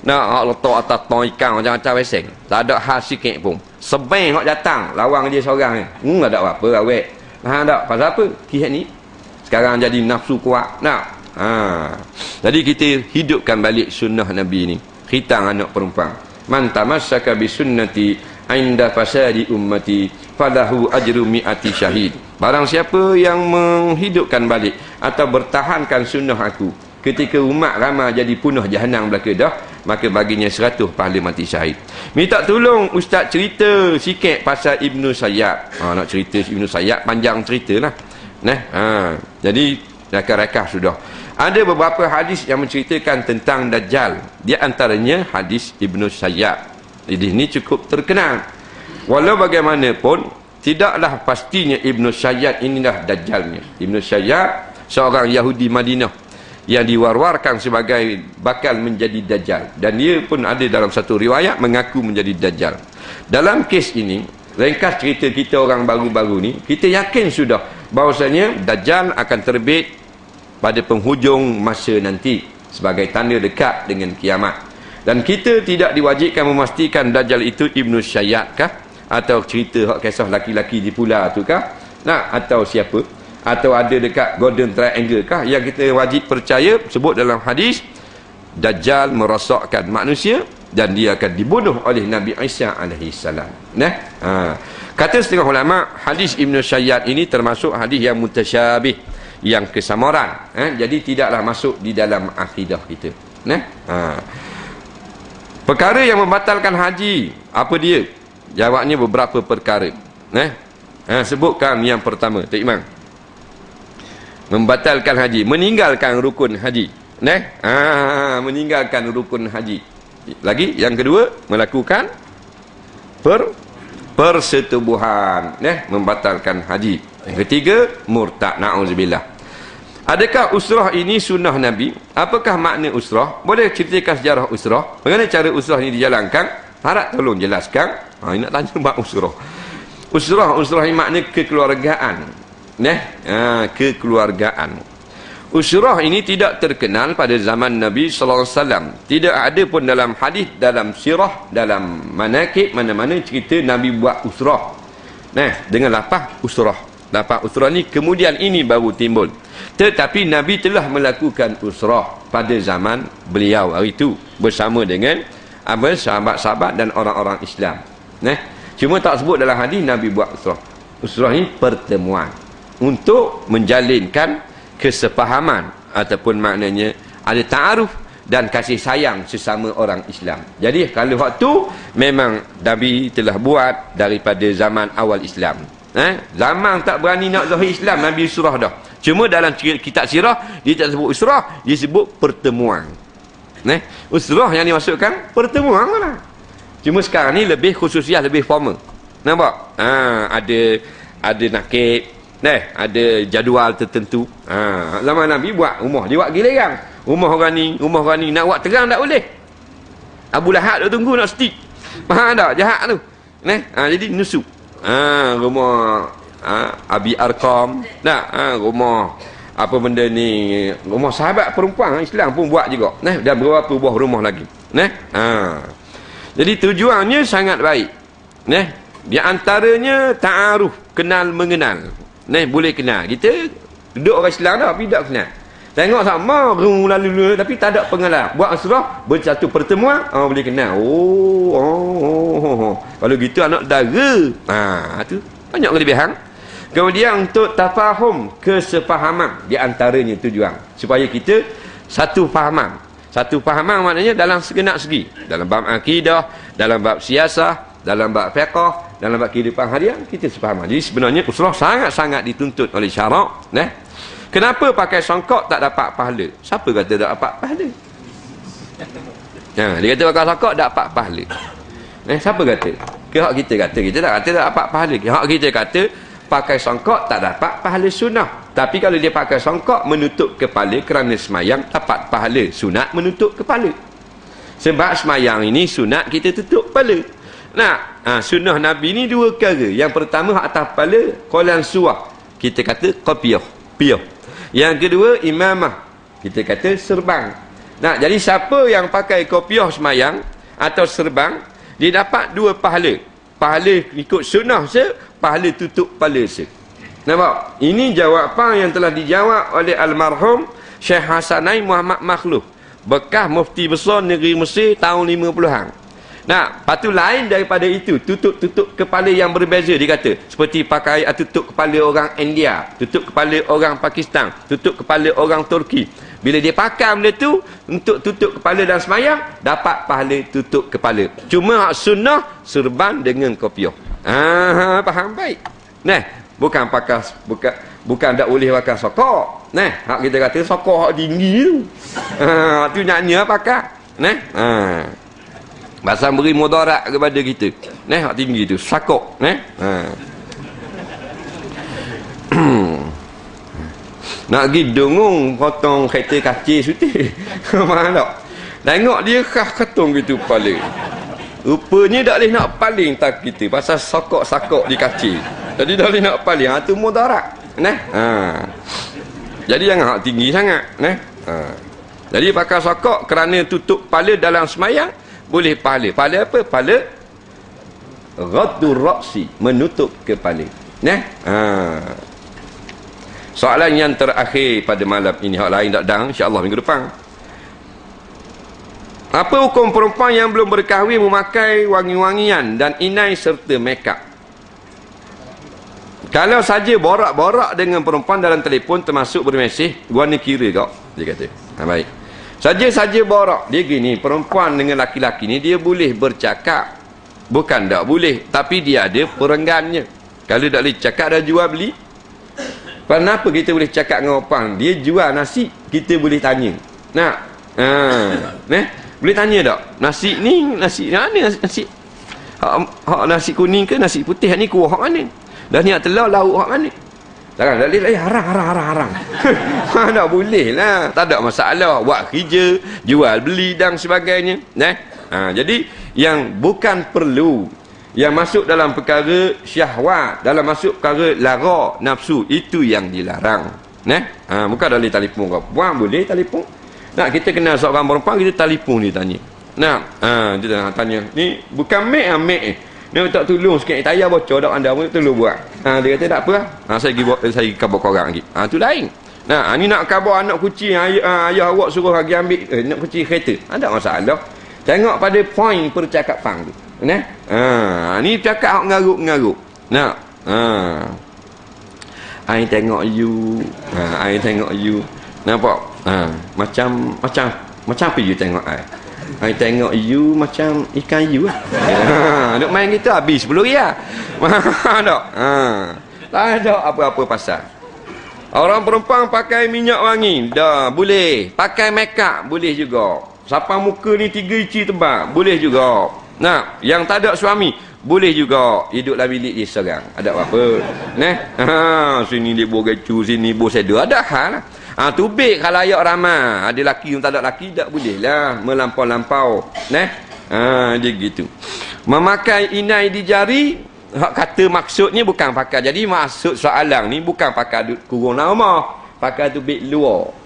Nak letak atas tong ikan macam-macam weseng. Tak ada hal sikit pun. Sebeng hak datang lawang dia seorang ni. Tak ada apa awet. Faham tak? Pasal apa? Kisah ni sekarang jadi nafsu kuat. Jadi kita hidupkan balik sunnah Nabi ni. Khitang anak perempuan. Man tamassaka bi sunnati inda fasadi ummati falahu ajru mi'ati syahid. Barang siapa yang menghidupkan balik atau bertahankan sunnah aku ketika umat ramai jadi punah jahanam belaka dah, maka baginya 100 pahala mati syahid. Minta tolong ustaz cerita sikit pasal Ibnu Sayyad. Nak cerita Ibnu Sayyad panjang ceritalah. Jadi rakan-rakan sudah. Ada beberapa hadis yang menceritakan tentang Dajjal. Di antaranya hadis Ibnu Sayyad. Jadi ini cukup terkenal. Walau bagaimanapun, tidaklah pastinya Ibnu Sayyad inilah Dajjalnya. Ibnu Sayyad seorang Yahudi Madinah yang diwar-warkan sebagai bakal menjadi Dajjal. Dan dia pun ada dalam satu riwayat mengaku menjadi Dajjal. Dalam kes ini, ringkas cerita kita orang baru-baru ni, kita yakin sudah bahawasanya Dajjal akan terbit pada penghujung masa nanti sebagai tanda dekat dengan kiamat. Dan kita tidak diwajibkan memastikan Dajjal itu Ibnu Sayyad kah? Atau cerita hak kisah laki-laki di pula tu kah? Atau siapa? Atau ada dekat Golden Triangle kah? Yang kita wajib percaya sebut dalam hadis, Dajjal merosakkan manusia dan dia akan dibunuh oleh Nabi Isa AS. Kata setengah ulama, hadis Ibnu Sayyad ini termasuk hadis yang mutasyabih, yang kesamaran. Jadi tidaklah masuk di dalam akidah kita. Perkara yang membatalkan haji, apa dia? Jawabnya beberapa perkara. Sebutkan yang pertama, Tok Imam. Membatalkan haji, meninggalkan rukun haji. Meninggalkan rukun haji. Lagi yang kedua, melakukan persetubuhan, membatalkan haji. Yang ketiga, murtad, na'udzubillah. Adakah usrah ini sunnah Nabi? Apakah makna usrah? Boleh ceritakan sejarah usrah? Bagaimana cara usrah ini dijalankan? Harap tolong jelaskan. Nak tanya bab usrah. Usrah ini makna kekeluargaan. Kekeluargaan. Usrah ini tidak terkenal pada zaman Nabi SAW. Tidak ada pun dalam hadis, dalam sirah, dalam manaqib, mana-mana cerita Nabi buat usrah. Dengan lafaz usrah. Lafaz usrah ni kemudian ini baru timbul. Tetapi Nabi telah melakukan usrah pada zaman beliau hari itu bersama dengan sahabat-sahabat dan orang-orang Islam. Cuma tak sebut dalam hadis Nabi buat usrah. Usrah ini pertemuan untuk menjalinkan kesepahaman ataupun maknanya ada ta'aruf dan kasih sayang sesama orang Islam. Jadi kalau waktu memang Nabi telah buat daripada zaman awal Islam. Zaman tak berani nak zahir Islam, Nabi usrah dah. Cuma dalam kitab sirah dia tak sebut usrah, dia sebut pertemuan. Usrah yang dimaksudkan pertemuan lah. Cuma sekarang ni lebih khususiah, lebih formal. Nampak? Ada nakib, ada jadual tertentu. Zaman Nabi buat rumah, dia buat giliran. Rumah orang ni nak buat terang tak boleh. Abu Lahab tu tunggu nak stick. Faham tak? Jahat tu. Jadi nusuk. Rumah Abi Arqam. Rumah apa benda ni, rumah sahabat perempuan Islam pun buat juga. Dan beberapa buah rumah lagi. Jadi tujuannya sangat baik. Di antaranya ta'aruf, kenal mengenal. Boleh kenal. Kita duduk orang Islam dah, tapi tak kenal. Tengok sama lalu tapi tak ada pengenalan. Buat usrah, bersatu pertemuan, boleh kenal. Kalau gitu anak dara. Tu banyak kelebihan. Kemudian untuk tafahum, kesefahaman, di antaranya tujuan supaya kita satu fahaman. Satu fahaman maknanya dalam segenap segi, dalam bab akidah, dalam bab siasah, dalam bab fiqh, dalam bab kehidupan harian, kita sefahaman. Jadi sebenarnya usrah sangat-sangat dituntut oleh syarak. Kenapa pakai songkok tak dapat pahala? Siapa kata tak dapat pahala? Dia kata pakai songkok tak dapat pahala. Siapa kata? Hak kita kata, kita tak kata tak dapat pahala. Hak kita kata pakai songkok tak dapat pahala sunnah. Tapi kalau dia pakai songkok menutup kepala kerana semayang, dapat pahala sunat menutup kepala. Sebab semayang ini sunat kita tutup kepala. Sunnah Nabi ni dua perkara. Yang pertama hak atas kepala, qalan suah, kita kata qapiyah, piyah. Yang kedua imamah, kita kata serbang. Jadi siapa yang pakai kopiah semayang atau serbang, dia dapat dua pahala. Pahala ikut sunnah pahala tutup kepala Nampak? Ini jawapan yang telah dijawab oleh almarhum Syekh Hasanain Muhammad Makhluf, bekas mufti besar negeri Mesir tahun 50-an. Lepas tu lain daripada itu, tutup kepala yang berbeza dia kata. Seperti pakai tutup kepala orang India, tutup kepala orang Pakistan, tutup kepala orang Turki. Bila dia pakai benda tu untuk tutup kepala dan semayang, dapat pahala tutup kepala. Cuma sunnah serban dengan kopiah. Faham baik? Bukan tak boleh pakai sokok. Hak kita kata sokok hak tinggi tu. Tu nyanyi pakai. Bahasa beri mudarat kepada kita. Hak tinggi tu sokok. Nak pergi dengung potong kereta kacir suti. Faham tak? Tengok dia khas ketung gitu kepala. Rupanya tak boleh nak paling tak kita pasal sokok-sakok di kacir. Jadi tak boleh nak paling. Tu mudarat. Jadi jangan hak tinggi sangat. Jadi pakai sokok kerana tutup kepala dalam semayang, boleh pahala. Pahala apa? Pahala ghaddur ra'si, menutup kepala. Soalan yang terakhir pada malam ini, hak lain tak dang, insya-Allah minggu depan. Apa hukum perempuan yang belum berkahwin memakai wangi-wangian dan inai serta makeup? Kalau saja borak-borak dengan perempuan dalam telefon termasuk bermesej, guana kira kau, dia kata. Baik. Saja-saja borak. Dia gini, perempuan dengan laki-laki ni dia boleh bercakap. Bukan tak boleh, tapi dia ada perenggannya. Kalau tak boleh cakap dah jual beli. Kenapa kita boleh cakap dengan orang? Dia jual nasi, kita boleh tanya. Boleh tanya tak? Nasi ni, nasi mana nasi? Hak nasi kuning ke nasi putih ni kuah hak mana? Dah ni telur lauk hak mana? Jangan dah boleh harang. Tak boleh lah. Tak ada masalah. Buat kerja, jual beli dan sebagainya. Jadi yang bukan perlu, yang masuk dalam perkara syahwat, dalam masuk perkara lara nafsu, itu yang dilarang. Bukan dari telefon kau. Buang boleh telefon. Kita kenal seorang perempuan, kita telefon dia tanya. Dia tanya, ni bukan mek. Ni tak tolong sikit, tayar bocor dak anda pun tolong buat. Dia kata tak apa. Saya pergi khabar korang lagi. Tu lain. Ni nak khabar anak kucing, ayah awak suruh pergi ambil nak kucing kereta. Tak masalah. Tengok pada poin percakapan tu. Ni cakap hak ngaruk-ngaruk. I tengok you. I tengok you. Nampak? Macam apa you tengok I? Hai tengok you macam ikan you lah. Duk main gitu habis 10 riyal. Tak. Tak ada apa-apa pasal. Orang perempuan pakai minyak wangi, dah boleh. Pakai make up boleh juga. Sapang muka ni 3 inci tebal, boleh juga. Nah, yang tak ada suami boleh juga. Hidup dalam bilik dia seorang. Ada apa-apa. Sini dia bogacu, sini bos ada. Ada hal. Tubik kalau ayak ramai. Ada laki yang tak ada laki, tak boleh lah. Melampau-lampau. Dia gitu. Memakai inai di jari, hak kata maksudnya bukan pakai. Jadi maksud soalan ni bukan pakai kurung nama. Pakai tubik luar.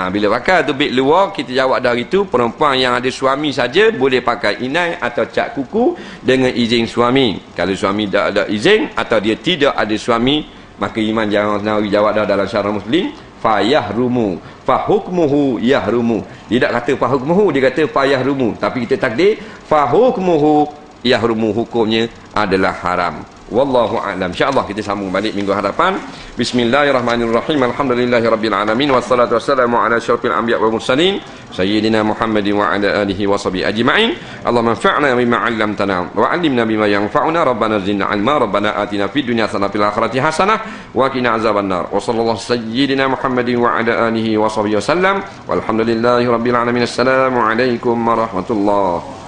Bila pakai tubik luar, kita jawab dari itu, perempuan yang ada suami saja boleh pakai inai atau cat kuku dengan izin suami. Kalau suami tak ada izin atau dia tidak ada suami, maka Iman jangan Nawawi jawab dah dalam Syarah Muslim, fayahrumu fahukmuhu yahrumu. Dia tak kata fahukmuhu, dia kata fayahrumu, tapi kita takdir fahukmuhu yahrumu, hukumnya adalah haram. Wallahu a'lam. InsyaAllah kita sambung balik minggu hadapan. Bismillahirrahmanirrahim. Alhamdulillahirabbil alamin, wassalatu wassalamu ala asyrafil anbiya wal mursalin sayyidina Muhammadin wa ala alihi wa sahbihi ajma'in. Allahumma anfa'na bima 'allamtana wa 'allimna bima yanfa'una. Rabbana zidna 'ilma. Rabbana atina fid dunya hasanah fil akhirati hasanah wa qina azabannar. Wa sallallahu sayyidina Muhammadin wa ala alihi wa sahbihi wasallam. Walhamdulillahirabbil alamin. Assalamu alaikum warahmatullahi